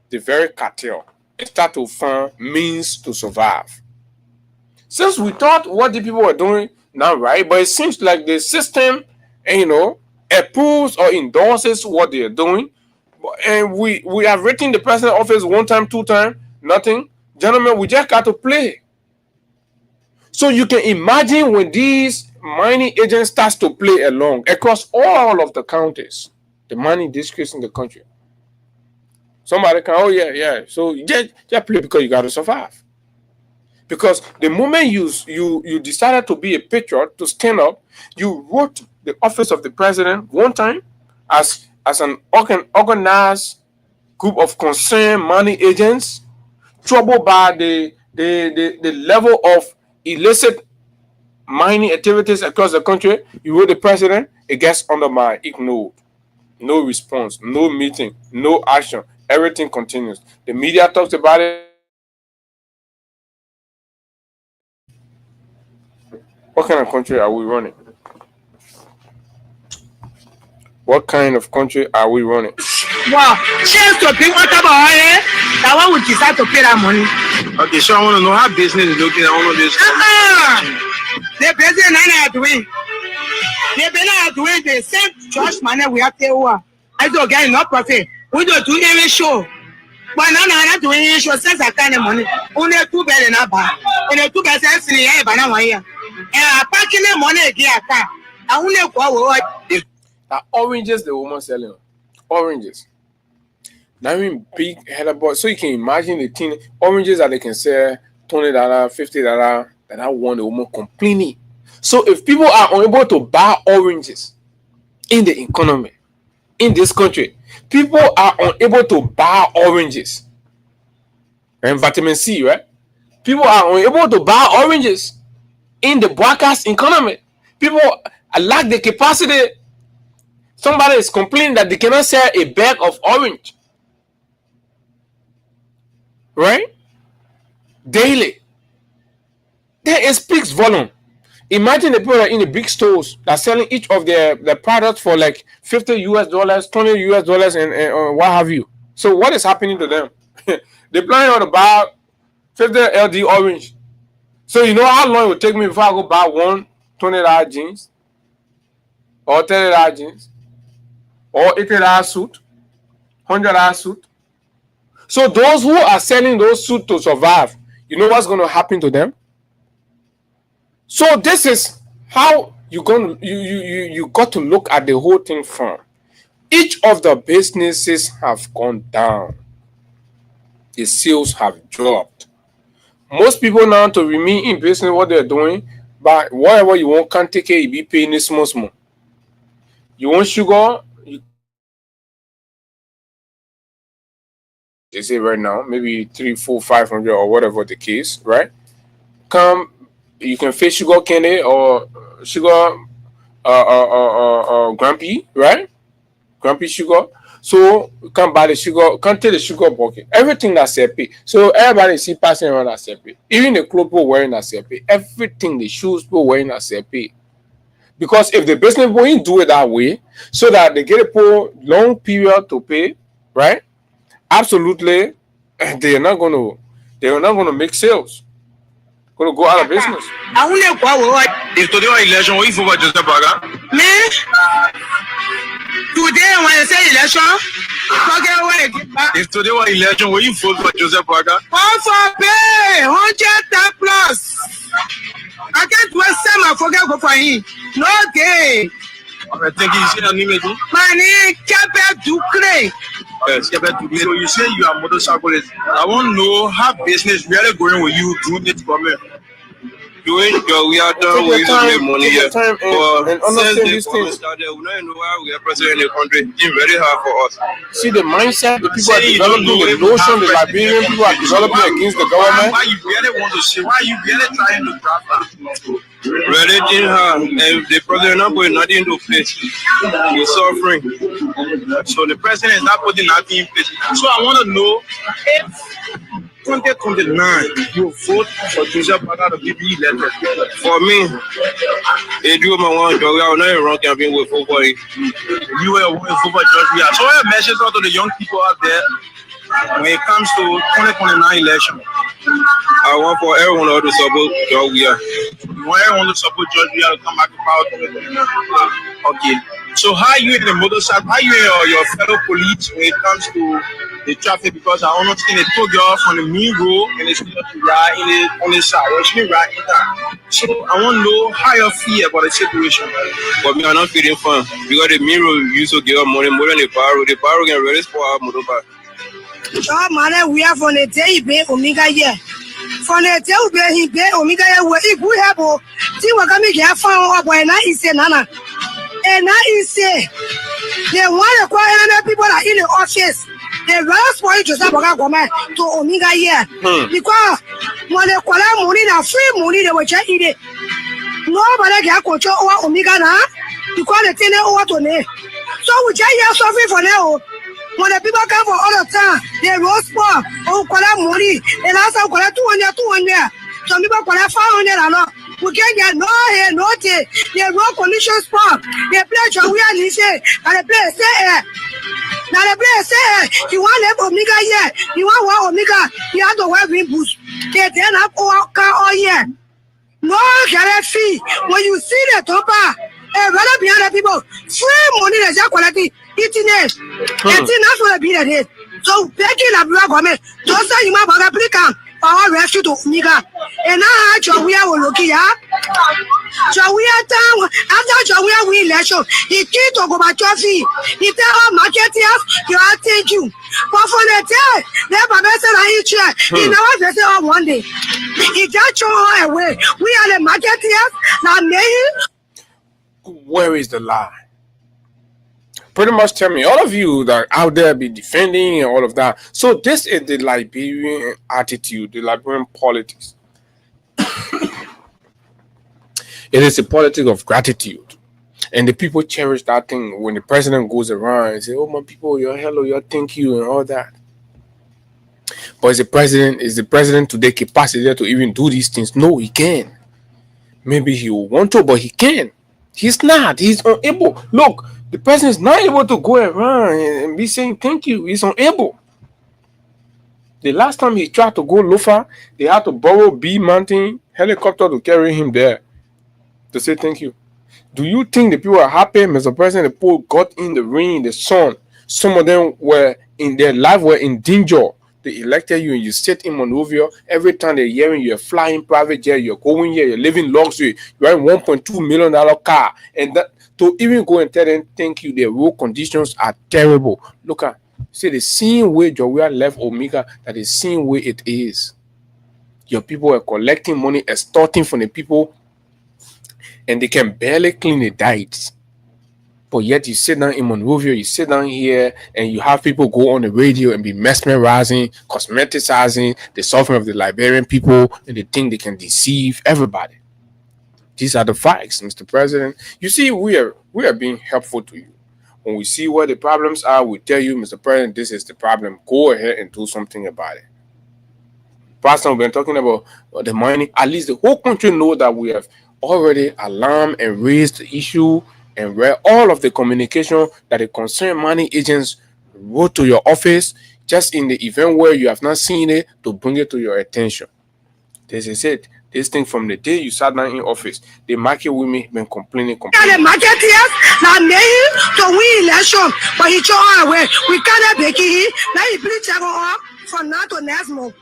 the very cartel and start to find means to survive. Since we thought what the people were doing not right, but it seems like the system, approves or endorses what they are doing. And we have written the president's office 1 time, 2 times, nothing. Gentlemen, we just got to play. So you can imagine when these mining agents starts to play along across all of the counties, the mining districts in the country. Somebody can, so just play because you got to survive. Because the moment you decided to be a patriot, to stand up, you wrote the office of the president 1 time as an organized group of concerned money agents, troubled by the level of illicit mining activities across the country. You wrote the president, it gets undermined, ignored. No response, no meeting, no action. Everything continues. The media talks about it. What kind of country are we running? What kind of country are we running? Wow, chance to bring water about here. That one would decide to pay that money. Okay, so I want to know how business is looking. I want to know this. The president are doing. The president are doing the same church money we have to over. I don't get enough profit. We don't do any show. But now I'm not doing any show since I kind of money. Only 2 billion now, only 2 billion since the year, but now one year. And I packing the money again. I only go. Oranges the woman selling. Oranges. Now in big header board. So you can imagine the thing. Oranges that they can sell $20, $50. That I want the woman complaining. So if people are unable to buy oranges in the economy, in this country, people are unable to buy oranges and vitamin C, right? People are unable to buy oranges in the broadcast economy. People lack the capacity. Somebody is complaining that they cannot sell a bag of orange, right? Daily. Then it speaks volume. Imagine the people that in the big stores that are selling each of their products for like $50 US, $20 US, and what have you. So what is happening to them? They're planning on to buy 50 LD orange. So you know how long it will take me before I go buy one $20 jeans or $30 jeans or $80 suit, $100 suit. So those who are selling those suits to survive, you know what's going to happen to them? So this is how you got to look at the whole thing from. Each of the businesses have gone down. The sales have dropped. Most people now to remain in business what they're doing, but whatever you want can't take it, you be paying this small. You want sugar? They say right now, maybe 300, 400, 500 or whatever the case, right? You can face sugar candy or sugar grumpy, right? Grumpy sugar. So you can buy the sugar, can't take the sugar bucket. Everything that's CP. So everybody see passing around that CP. Even the clothes people wearing that CP. Everything, the shoes people wearing that CP. Because if the business people do it that way, so that they get a long period to pay, right? Absolutely, they are not gonna make sales. Gonna go out of business. If today was election, what you for Joseph Braga? Me? Today when you say election, if today was election, what you vote for Joseph Braga? all for pay 100 plus. I can't waste time. I forget go for him. No day. I think you see your name again. My name Kebe Dukre. Yes, Kebe Dukre. So you say you are motorcyclist. I want to know how business really going with you doing it for me. Doing your we are done with make money here. And understand these things. We don't know why we are president in the country. It's very hard for us. See the mindset the people are developing, the notion the Liberian people are developing against the government. Why you really want to say? Why you really trying to grab that? Really didn't have, and the president not putting nothing into place. We're suffering. So the president is not putting nothing in place. So I want to know if 2029 you vote for Joseph Braga to be elected. For me, they do my one job. I will not wrong campaign with football. You were a football judge. So I message out to the young people out there. When it comes to 2029 election, I want for everyone to support Georgia. Want everyone to support Georgia to come back to power. Okay. So how you in the motorcycle? How you and your fellow police when it comes to the traffic? Because I understand they took you off on the main road and they still ride on the side. Or she ride in that. So I want to know how you feel about the situation. But me, I'm not feeling fun because the main road used to give us money more than the power road. The power road can really spoil our motorbike. Oh man, we are from the day be Omega year. From the day he be Omega year. If we have see what can make you found up when I say nana. And I say they want to acquire people that in the office. They rush for you to say to Omega year. Because when they call money, the free money they will check it. Nobody can control over Omega now. Because they tell you over to me. So we just hear something for now. When the people come for all the time, they roast for collect money. And also collect 200. Some people collect 500 and all. We can't get no hair, no tea. They roll commission spot. They play your weird say, and they play say now the player say you want to Omega here, you want Omega, you have to wear green boots. They then have our car all year. No carrot fee. When you see the topper, rather behind the people, free money is quality. Eating it. It's not for the beat it. So begging a black woman, don't say you might have applicant. Our rescue to Omega. And now Jawia will look here. Jawia town after Jawia win election. He came to go back trophy. He tell all marketers, you are thank you. But for the day, they have said I chair. He never say all one day. He just throw her away. We are the marketers. Now me. Where is the lie? Pretty much tell me, all of you that out there be defending and all of that. So this is the Liberian attitude, the Liberian politics. It is a politics of gratitude. And the people cherish that thing when the president goes around and say, oh my people, your hello, your thank you and all that. But is the president today capacity to even do these things? No, he can't. Maybe he will want to, but he can't. He's not. He's unable. Look, the president is not able to go around and be saying thank you. He's unable. The last time he tried to go Lofa, they had to borrow B Mountain helicopter to carry him there to say thank you. Do you think the people are happy, Mr. President? The people got in the rain, the sun. Some of them were in their life were in danger. They elected you and you sit in Monrovia. Every time they're hearing you're flying private jet, you're going here, you're living luxury, you're in $1.2 million car. And that to even go and tell them thank you, their road conditions are terrible. Look at see the same way Jawia left Omega, that is the same way it is. Your people are collecting money, extorting from the people, and they can barely clean the diets. But yet you sit down in Monrovia, you sit down here, and you have people go on the radio and be mesmerizing, cosmeticizing the suffering of the Liberian people, and they think they can deceive everybody. These are the facts, Mr. President. You see, we are being helpful to you. When we see where the problems are, we tell you, Mr. President, this is the problem. Go ahead and do something about it. Pastor, we've been talking about the money. At least the whole country know that we have already alarmed and raised the issue and read all of the communication that the concerned money agents wrote to your office just in the event where you have not seen it to bring it to your attention. This is it. This thing from the day you sat down in office, the market women been complaining. The market here, now me to win election, but he throw her away. We can't make it. Now he bleach her up from now to next month.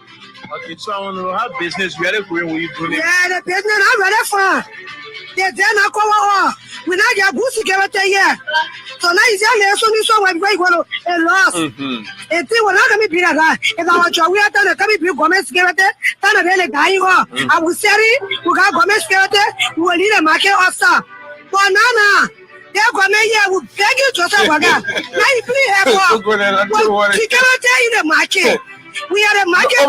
Okay, so I want to have business ready for you when you do it. Yeah, the business I'm ready for. They then I come on. We now get good security here. So now he's here. So this one we're going to a loss. And thing will not come be like that. If our job we are done, come be government security. Then a really guy. I will say it. We got government security. We will need a market also. But now. They're going to will beg you to say what that. Now you please help. Security in the market. We are the market.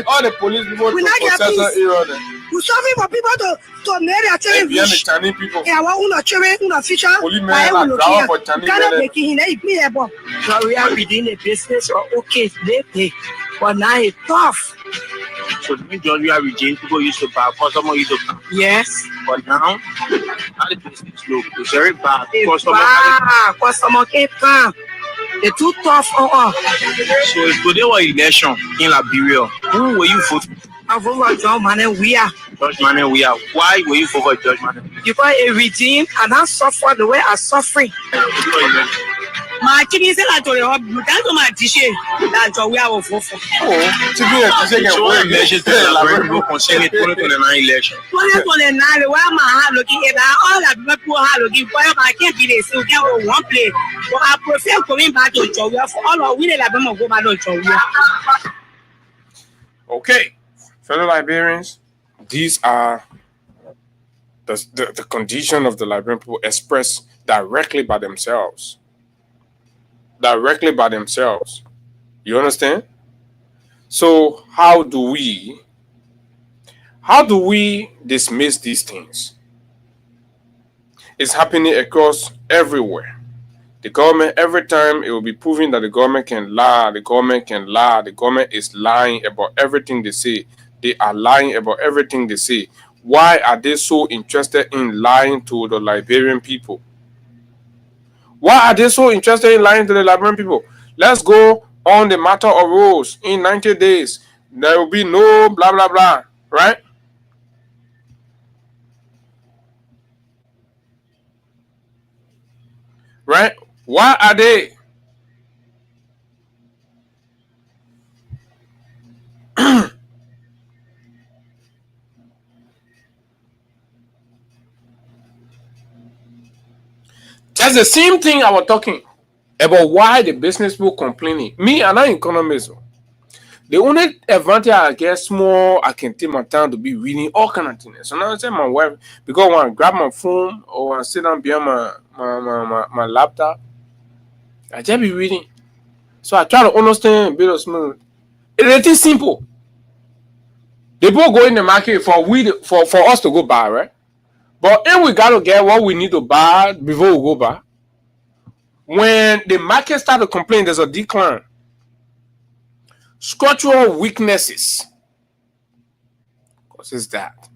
All the police people we're sorry for people to marry a television. People. Yeah, I want to children, official. We are within the business or okay, they pay. But now it's tough. So the majority of region people used to buy, customer used to buy. Yes. But now the business look it's very bad. Customer can't come. They're too tough. So if today was election in Liberia, who will you vote for? I vote for Judge Manneh-Weah. Judge Manneh-Weah. Why will you vote for Judge Manneh-Weah? Because a regime cannot suffer the way I'm suffering. My kidney is like to my teacher that we are of. To be a teacher, so measures the concerning 2029 election. 2029, where my heart looking at all the people are looking for, I can't be there, so we can go one place. But I prefer coming back to Jawia for all of we let them go back to Jawia. Okay, fellow Liberians, these are the condition of the Liberian people expressed directly by themselves. You understand? So how do we dismiss these things? It's happening across everywhere. The government, every time it will be proving that the government can lie. The government is lying about everything they say. They are lying about everything they say. Why are they so interested in lying to the Liberian people? Why are they so interested in lying to the Liberian people? Let's go on the matter of rules. In 90 days, there will be no blah, blah, blah. Right? Right? Why are they? That's the same thing I was talking about why the business people complaining. Me, I'm not economist. The only advantage I get small, I can take my time to be reading all kind of things. So now I say my wife, because when I grab my phone or when I sit down behind my laptop, I just be reading. So I try to understand a bit of smooth. It is simple. They both go in the market for us to go buy, right? But if we gotta get what we need to buy before we go buy, when the market start to complain, there's a decline. Structural weaknesses causes that.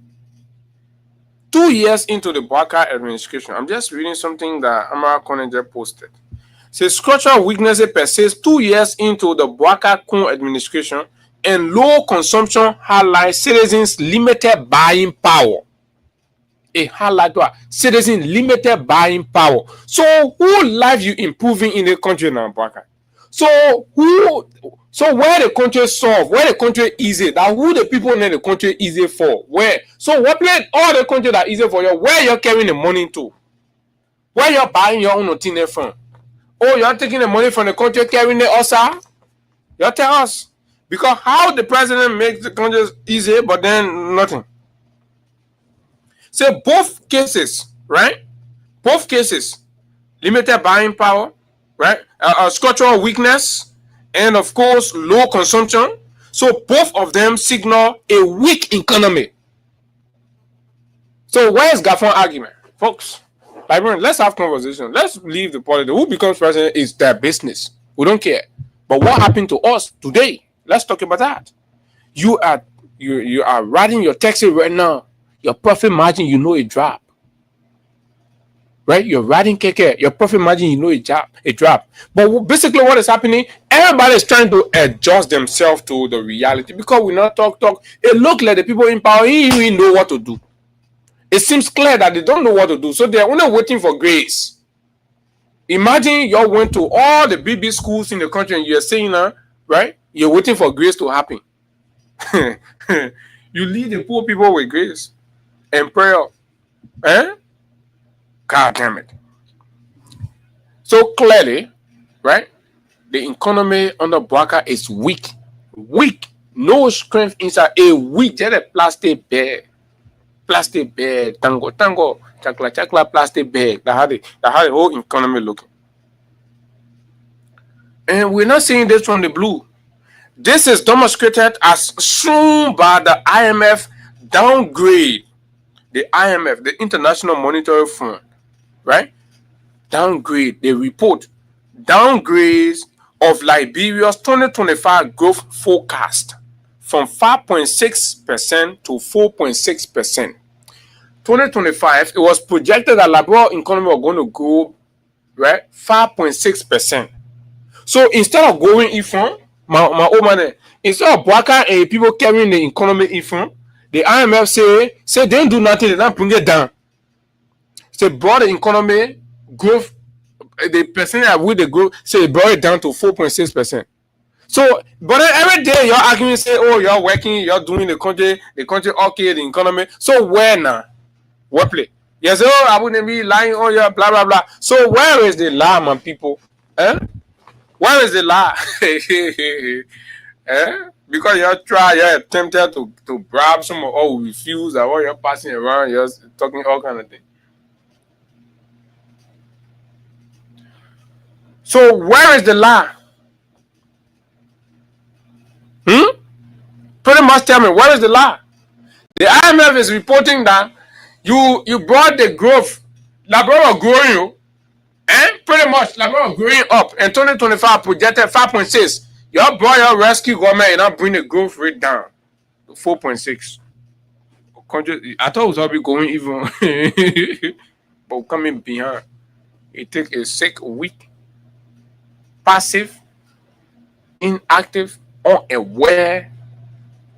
2 years into the Barker administration, I'm just reading something that Amara Koninger posted. Says structural weaknesses persist 2 years into the Barker Kun administration, and low consumption highlights citizens' limited buying power. It highlights what? Citizens' limited buying power. So who life you improving in the country now, Barker? So where the country solve, where the country easy, that who the people in the country easy for? Where? So what place all the country that easy for you, where you're carrying the money to? Where you're buying your own thing from? Oh, you're taking the money from the country, carrying it outside? You tell us. Because how the president makes the country easy, but then nothing. So both cases, right? Both cases, limited buying power, right? Structural weakness, and of course, low consumption. So both of them signal a weak economy. So where's Gaffon argument? Folks, Librarian, let's have conversation. Let's leave the politics. Who becomes president is their business. We don't care. But what happened to us today? Let's talk about that. You are writing your taxes right now. Your profit margin, you know, it drop. Right? You're writing KK, your profit margin, you know, it drop. But basically what is happening, everybody is trying to adjust themselves to the reality because we not talk. It looks like the people in power, they know what to do. It seems clear that they don't know what to do. So they're only waiting for grace. Imagine you went to all the BB schools in the country and you're saying, right? You're waiting for grace to happen. You lead the poor people with grace and prayer. God damn it. So clearly, right? The economy under Barker is weak. Weak. No strength inside. A weak. Just a plastic bag. Plastic bag. Tango. Chakla, plastic bag. That's how the whole economy looking. And we're not seeing this from the blue. This is demonstrated as shown by the IMF downgrade. The IMF, the International Monetary Fund, right? Downgrade. They report downgrades of Liberia's 2025 growth forecast from 5.6% to 4.6%. 2025, it was projected that Liberia's economy was going to grow, right, 5.6%. So instead of going ifon, my old man, instead of Barker and people carrying the economy ifon, the IMF say they don't do nothing, they don't bring it down. So brought the economy growth, the percentage with the growth, so it brought it down to 4.6%. So, but then every day you're arguing, say, oh, you're working, you're doing the country okay, the economy. So where now? What play? Yes, oh, I wouldn't be lying on your blah blah blah. So where is the lie, man, people? Where is the lie? Because you're tempted to grab some or refuse or what you're passing around, you're talking all kind of things. So where is the lie? Pretty much tell me, where is the lie? The IMF is reporting that you brought the growth, Liberia growing, and pretty much Liberia growing up. And 2025 projected 5.6. You brought your rescue government and not bring the growth rate down to 4.6. I thought it was already going even, but coming behind. It takes a sick, weak, passive, inactive, unaware,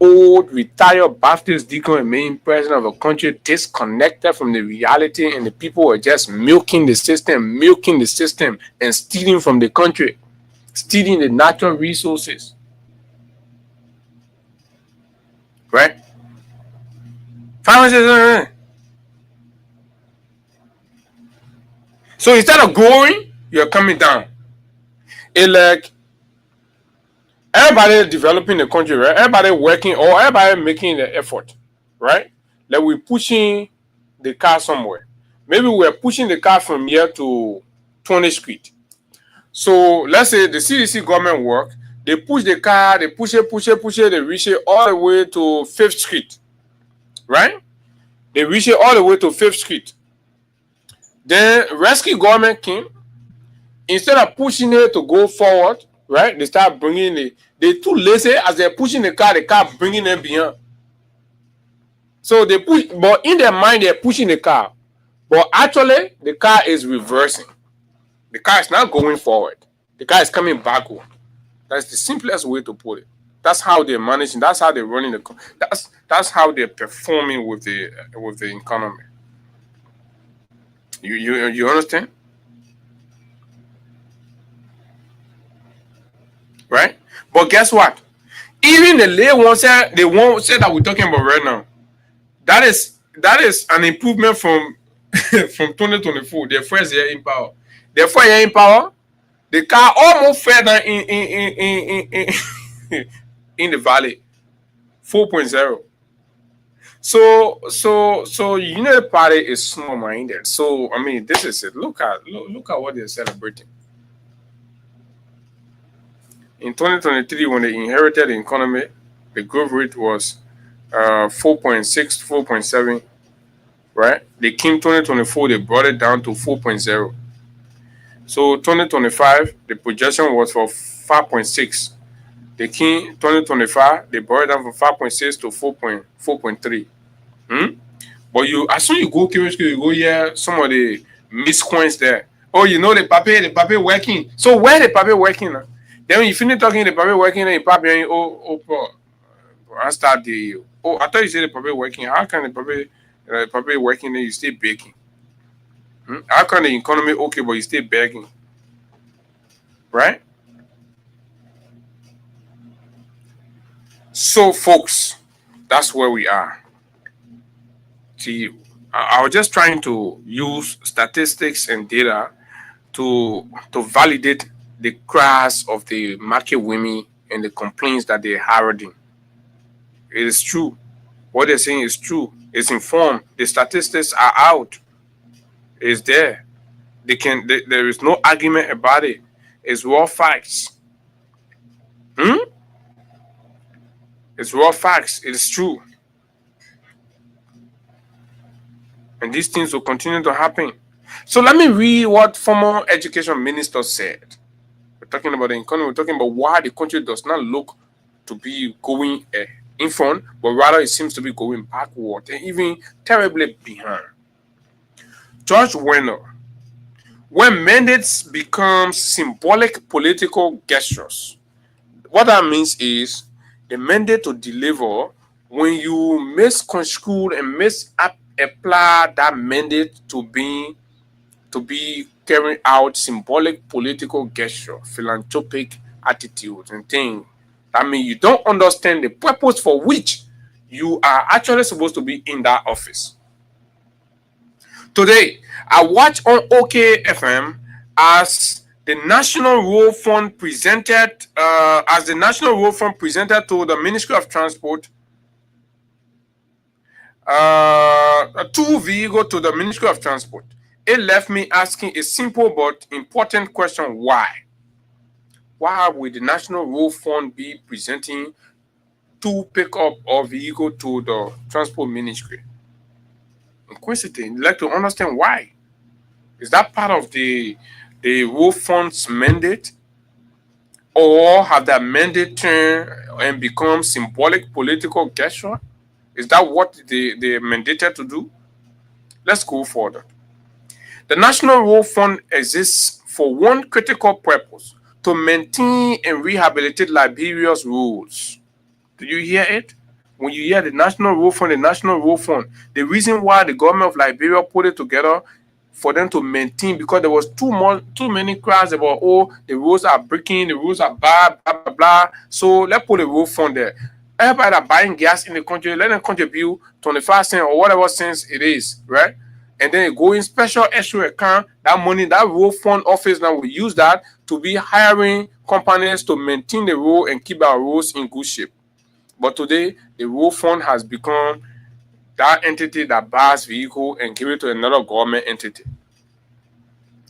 old, retired Baptist deacon and main president of a country disconnected from the reality, and the people are just milking the system, and stealing from the country, stealing the natural resources. Right? So instead of growing, you're coming down. It's like everybody developing the country, right? Everybody working or everybody making the effort, right? Like we're pushing the car somewhere. Maybe we're pushing the car from here to 20th Street. So let's say the CDC government work, they push the car, they push it, they reach it all the way to 5th Street, right? They reach it all the way to 5th Street. Then rescue government came. Instead of pushing it to go forward, right? They start bringing it. They're too lazy as they're pushing the car bringing them behind. So they push, but in their mind, they're pushing the car. But actually, the car is reversing. The car is not going forward. The car is coming backward. That's the simplest way to put it. That's how they're managing. That's how they're running the. That's how they're performing with the economy. You understand? Right? But guess what? Even the lay one said the one said that we're talking about right now. That is an improvement from from 2024. Their first year in power. Their first year in power, the car almost fell down in the valley. 4.0. So Unity Party is small minded. So I mean, this is it. Look at what they're celebrating. In 2023, when they inherited the economy, the growth rate was 4.6, 4.7, right? They came 2024, they brought it down to 4.0. So 2025, the projection was for 5.6. They came 2025, they brought it down from 5.6 to 4.3. But as soon as you go, you go here, some of the miscoins there. Oh, you know the paper working. So where the paper working now? Then when you finish talking the paper working, then you probably I start the I thought you said the paper working. How can the paper working and you stay baking? How can the economy okay but you stay begging? Right? So folks, that's where we are. See, I was just trying to use statistics and data to validate the cries of the market women and the complaints that they're heralding. It is true. What they're saying is true. It's informed. The statistics are out. It's there. There is no argument about it. It's raw facts. It's raw facts. It is true. And these things will continue to happen. So let me read what former education minister said. We're talking about the economy. We're talking about why the country does not look to be going in front, but rather it seems to be going backward and even terribly behind. George Werner, when mandates become symbolic political gestures, what that means is the mandate to deliver when you misconstrue and misapply that mandate to be carrying out symbolic political gesture, philanthropic attitudes and things. That means you don't understand the purpose for which you are actually supposed to be in that office. Today, I watch on OKFM as the National Road Fund presented to the Ministry of Transport, two vehicles to the Ministry of Transport. It left me asking a simple but important question: why? Why would the National Road Fund be presenting two pickup or vehicle to the Transport Ministry? Inquisitive, I'd like to understand why. Is that part of the Road Fund's mandate? Or have that mandate turned and become symbolic political gesture? Is that what they're mandated to do? Let's go further. The National Road Fund exists for one critical purpose: to maintain and rehabilitate Liberia's roads. Do you hear it? When you hear the National Road Fund, the reason why the government of Liberia put it together for them to maintain, because there was too many cries about, oh, the roads are breaking, the roads are bad, blah, blah, blah. So let's put a road fund there. Everybody that buying gas in the country, let them contribute 25 cents or whatever cents it is, right? and then it go in special escrow account. That money, that road fund office now will use that to be hiring companies to maintain the road and keep our roads in good shape. But today, the road fund has become that entity that buys vehicle and give it to another government entity.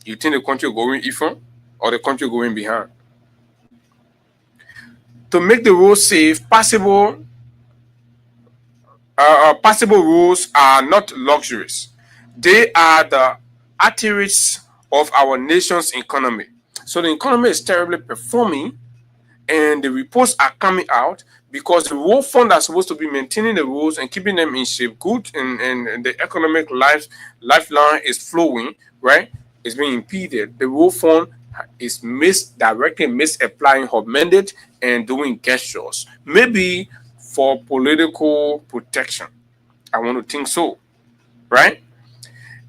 You think the country going in front or the country going behind? To make the road safe, passable roads are not luxuries. They are the arteries of our nation's economy. So the economy is terribly performing, and the reports are coming out because the road fund that's supposed to be maintaining the roads and keeping them in shape, good, and the economic lifeline is flowing, right? It's being impeded. The road fund is misapplying her mandate and doing gestures, maybe for political protection. I want to think so, right?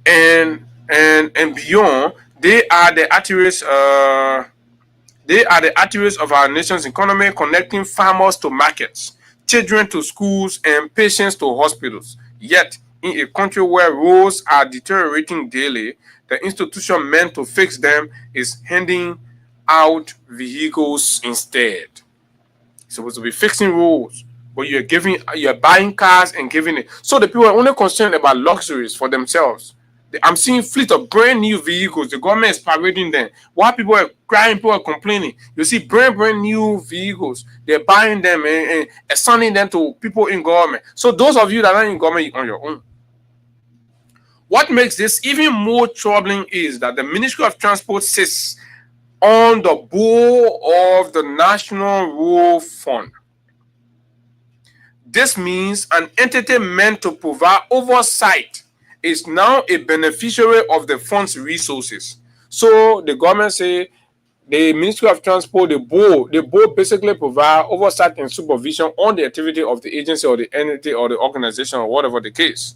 And beyond, they are the arteries. They are the arteries of our nation's economy, connecting farmers to markets, children to schools, and patients to hospitals. Yet, in a country where roads are deteriorating daily, the institution meant to fix them is handing out vehicles instead. It's supposed to be fixing roads, but you're buying cars and giving it. So the people are only concerned about luxuries for themselves. I'm seeing fleet of brand new vehicles. The government is parading them. While people are crying, people are complaining. You see brand new vehicles. They're buying them and assigning them to people in government. So those of you that are in government, you're on your own. What makes this even more troubling is that the Ministry of Transport sits on the board of the National Road Fund. This means an entity meant to provide oversight is now a beneficiary of the fund's resources. So the government say the Ministry of Transport, the board basically provide oversight and supervision on the activity of the agency or the entity or the organization or whatever the case.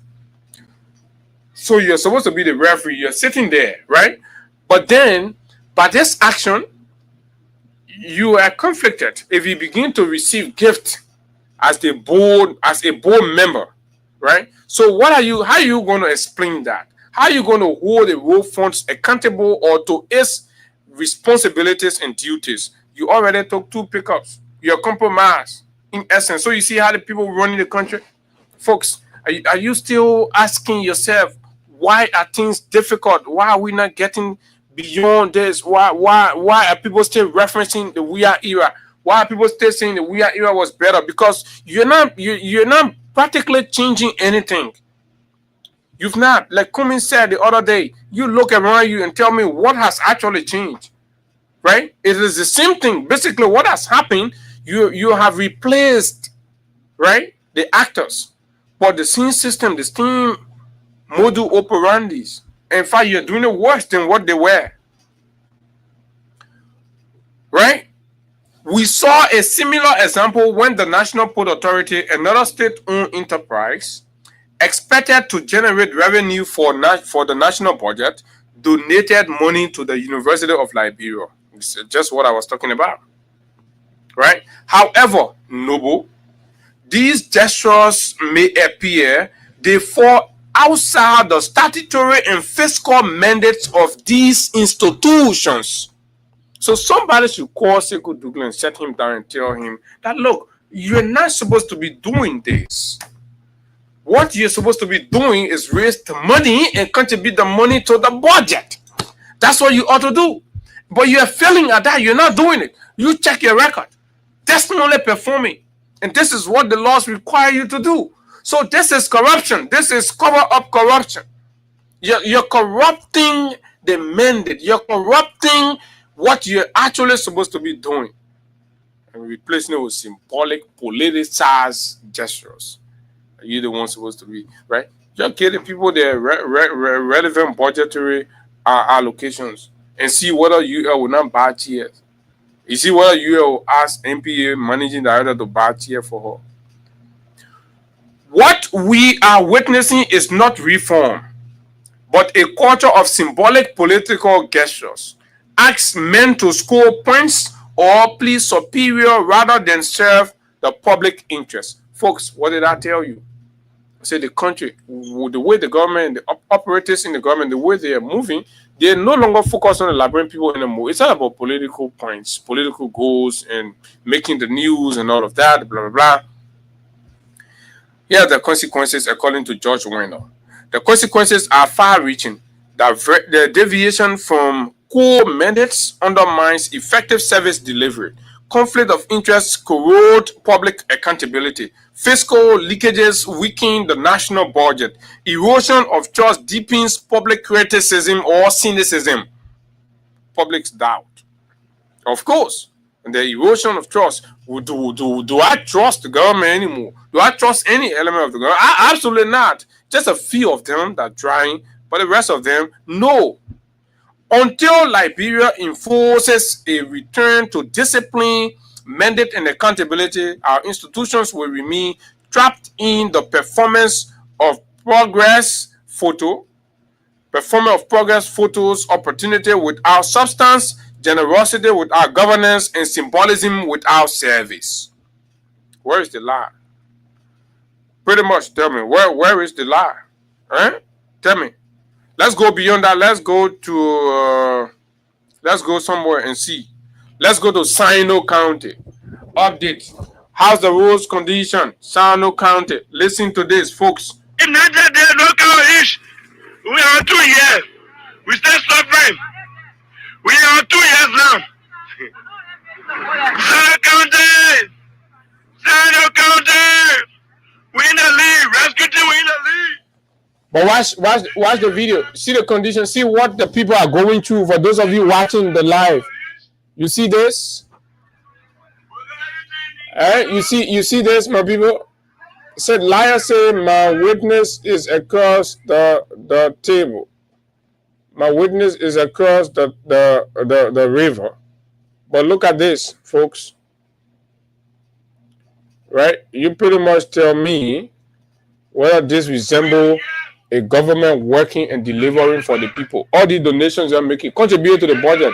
So you're supposed to be the referee. You're sitting there, right? But then, by this action, you are conflicted if you begin to receive gift as a board member, right? So how are you going to explain that? How are you going to hold the road funds accountable or to its responsibilities and duties? You already took 2 pickups. You're compromised in essence. So you see how the people running the country, folks, are you still asking yourself, why are things difficult? Why are we not getting beyond this? Why are people still referencing the Weah era? Why are people still saying the Weah era was better? Because you're not practically changing anything. You've not, like Cummins said the other day, you look around you and tell me what has actually changed, right? It is the same thing. Basically, what has happened, you have replaced, right, the actors, but the same system, the same modus operandi. In fact, you're doing it worse than what they were, right? We saw a similar example when the National Port Authority, another state-owned enterprise, expected to generate revenue for the national budget, donated money to the University of Liberia. It's just what I was talking about, right? However, Noble, these gestures may appear they fall outside the statutory and fiscal mandates of these institutions. So somebody should call Sekou Dougle and set him down and tell him that, look, you're not supposed to be doing this. What you're supposed to be doing is raise the money and contribute the money to the budget. That's what you ought to do. But you're failing at that. You're not doing it. You check your record. Testimony performing. And this is what the laws require you to do. So this is corruption. This is cover-up corruption. You're corrupting the mandate. You're corrupting what you're actually supposed to be doing and replacing it with symbolic, politicized gestures. You're the one supposed to be, right? You're getting people their relevant budgetary allocations and see whether UL will not buy chairs. You see whether UL will ask NPA managing director to buy chair for her. What we are witnessing is not reform, but a culture of symbolic political gestures. Acts meant to score points or please superior rather than serve the public interest. Folks, what did I tell you? say the country, the way the government, the operators in the government, the way they are moving, they're no longer focused on the Liberian people anymore. It's all about political points, political goals, and making the news and all of that, blah, blah, blah. Here are the consequences according to George Weiner. The consequences are far-reaching. The deviation from core mandates undermines effective service delivery. Conflict of interest corrode public accountability. Fiscal leakages weaken the national budget. Erosion of trust deepens public criticism or cynicism. Public's doubt. Of course, and the erosion of trust. Do I trust the government anymore? Do I trust any element of the government? Absolutely not. Just a few of them that are trying, but the rest of them, no. Until Liberia enforces a return to discipline, mandate, and accountability, our institutions will remain trapped in the performance of progress photos, opportunity without substance, generosity without governance, and symbolism without service. Where is the lie? Pretty much tell me, where is the lie? Tell me. Let's go beyond that. Let's go somewhere and see. Let's go to Sino County. Update. How's the roads condition? Sino County. Listen to this, folks. In 90 days, no cow-ish. We are 2 years. We still suffering. We are 2 years now. Sino County. Sino County. We in the lead. Rescue team, we in the lead. But watch the video. See the condition. See what the people are going through. For those of you watching the live, you see this. You see this, my people. Said liar say my witness is across the table. My witness is across the river. But look at this, folks. Right? You pretty much tell me whether this resembles a government working and delivering for the people. All the donations you're making contribute to the budget.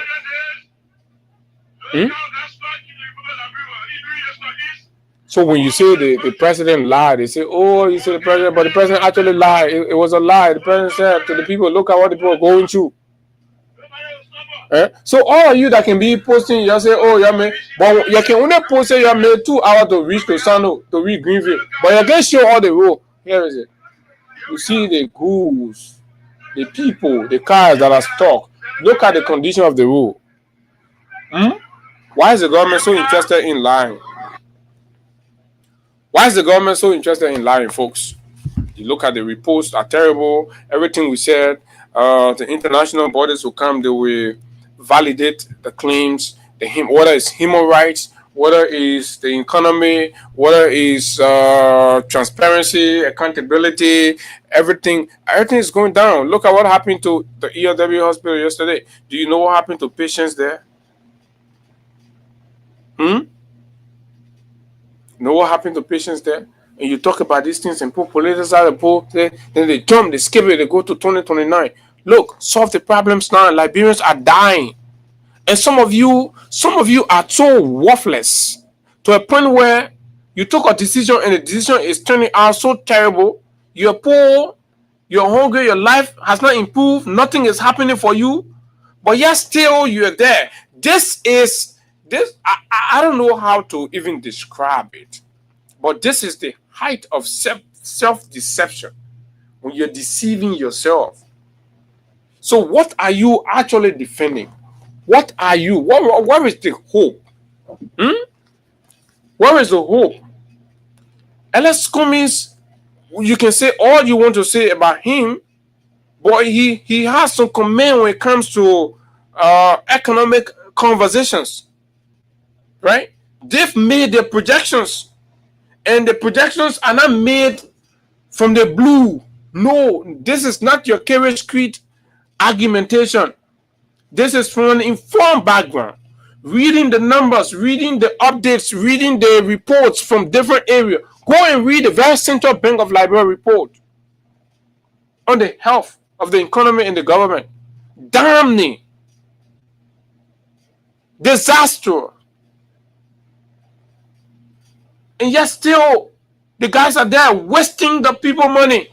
So when you say the president lied, they say, oh, you say the president, but the president actually lied. It was a lie. The president said to the people, look at what the people are going through. So all of you that can be posting, you say, oh, yeah, man, but you can only post say you made 2 hours to reach to Sano, to reach Greenville. But you can show all the road. Here is it. You see the goods, the people, the cars that are stuck. Look at the condition of the road. Why is the government so interested in lying? Why is the government so interested in lying, folks? You look at the reports are terrible. Everything we said, the international bodies will come, they will validate the claims, whether it's human rights, whether it's the economy, whether it's transparency, accountability, everything is going down. Look at what happened to the ELW hospital yesterday. Do you know what happened to patients there? Know what happened to patients there? And you talk about these things and put politics out of the pool, then they jump, they skip it, they go to 2029. Look, solve the problems now. Liberians are dying. And some of you are so worthless to a point where you took a decision and the decision is turning out so terrible. You're poor, you're hungry, your life has not improved, nothing is happening for you, but yet still you're there. I don't know how to even describe it, but this is the height of self-deception when you're deceiving yourself. So what are you actually defending? What are you? Where is the hope? Where is the hope? Alex Cummings, you can say all you want to say about him, but he has some command when it comes to economic conversations. Right? They've made their projections, and the projections are not made from the blue. No, this is not your carriage street argumentation. This is from an informed background. Reading the numbers, reading the updates, reading the reports from different areas. Go and read the very Central Bank of Liberia report on the health of the economy and the government. Damning. Disaster. And yet still, The guys are there wasting the people money.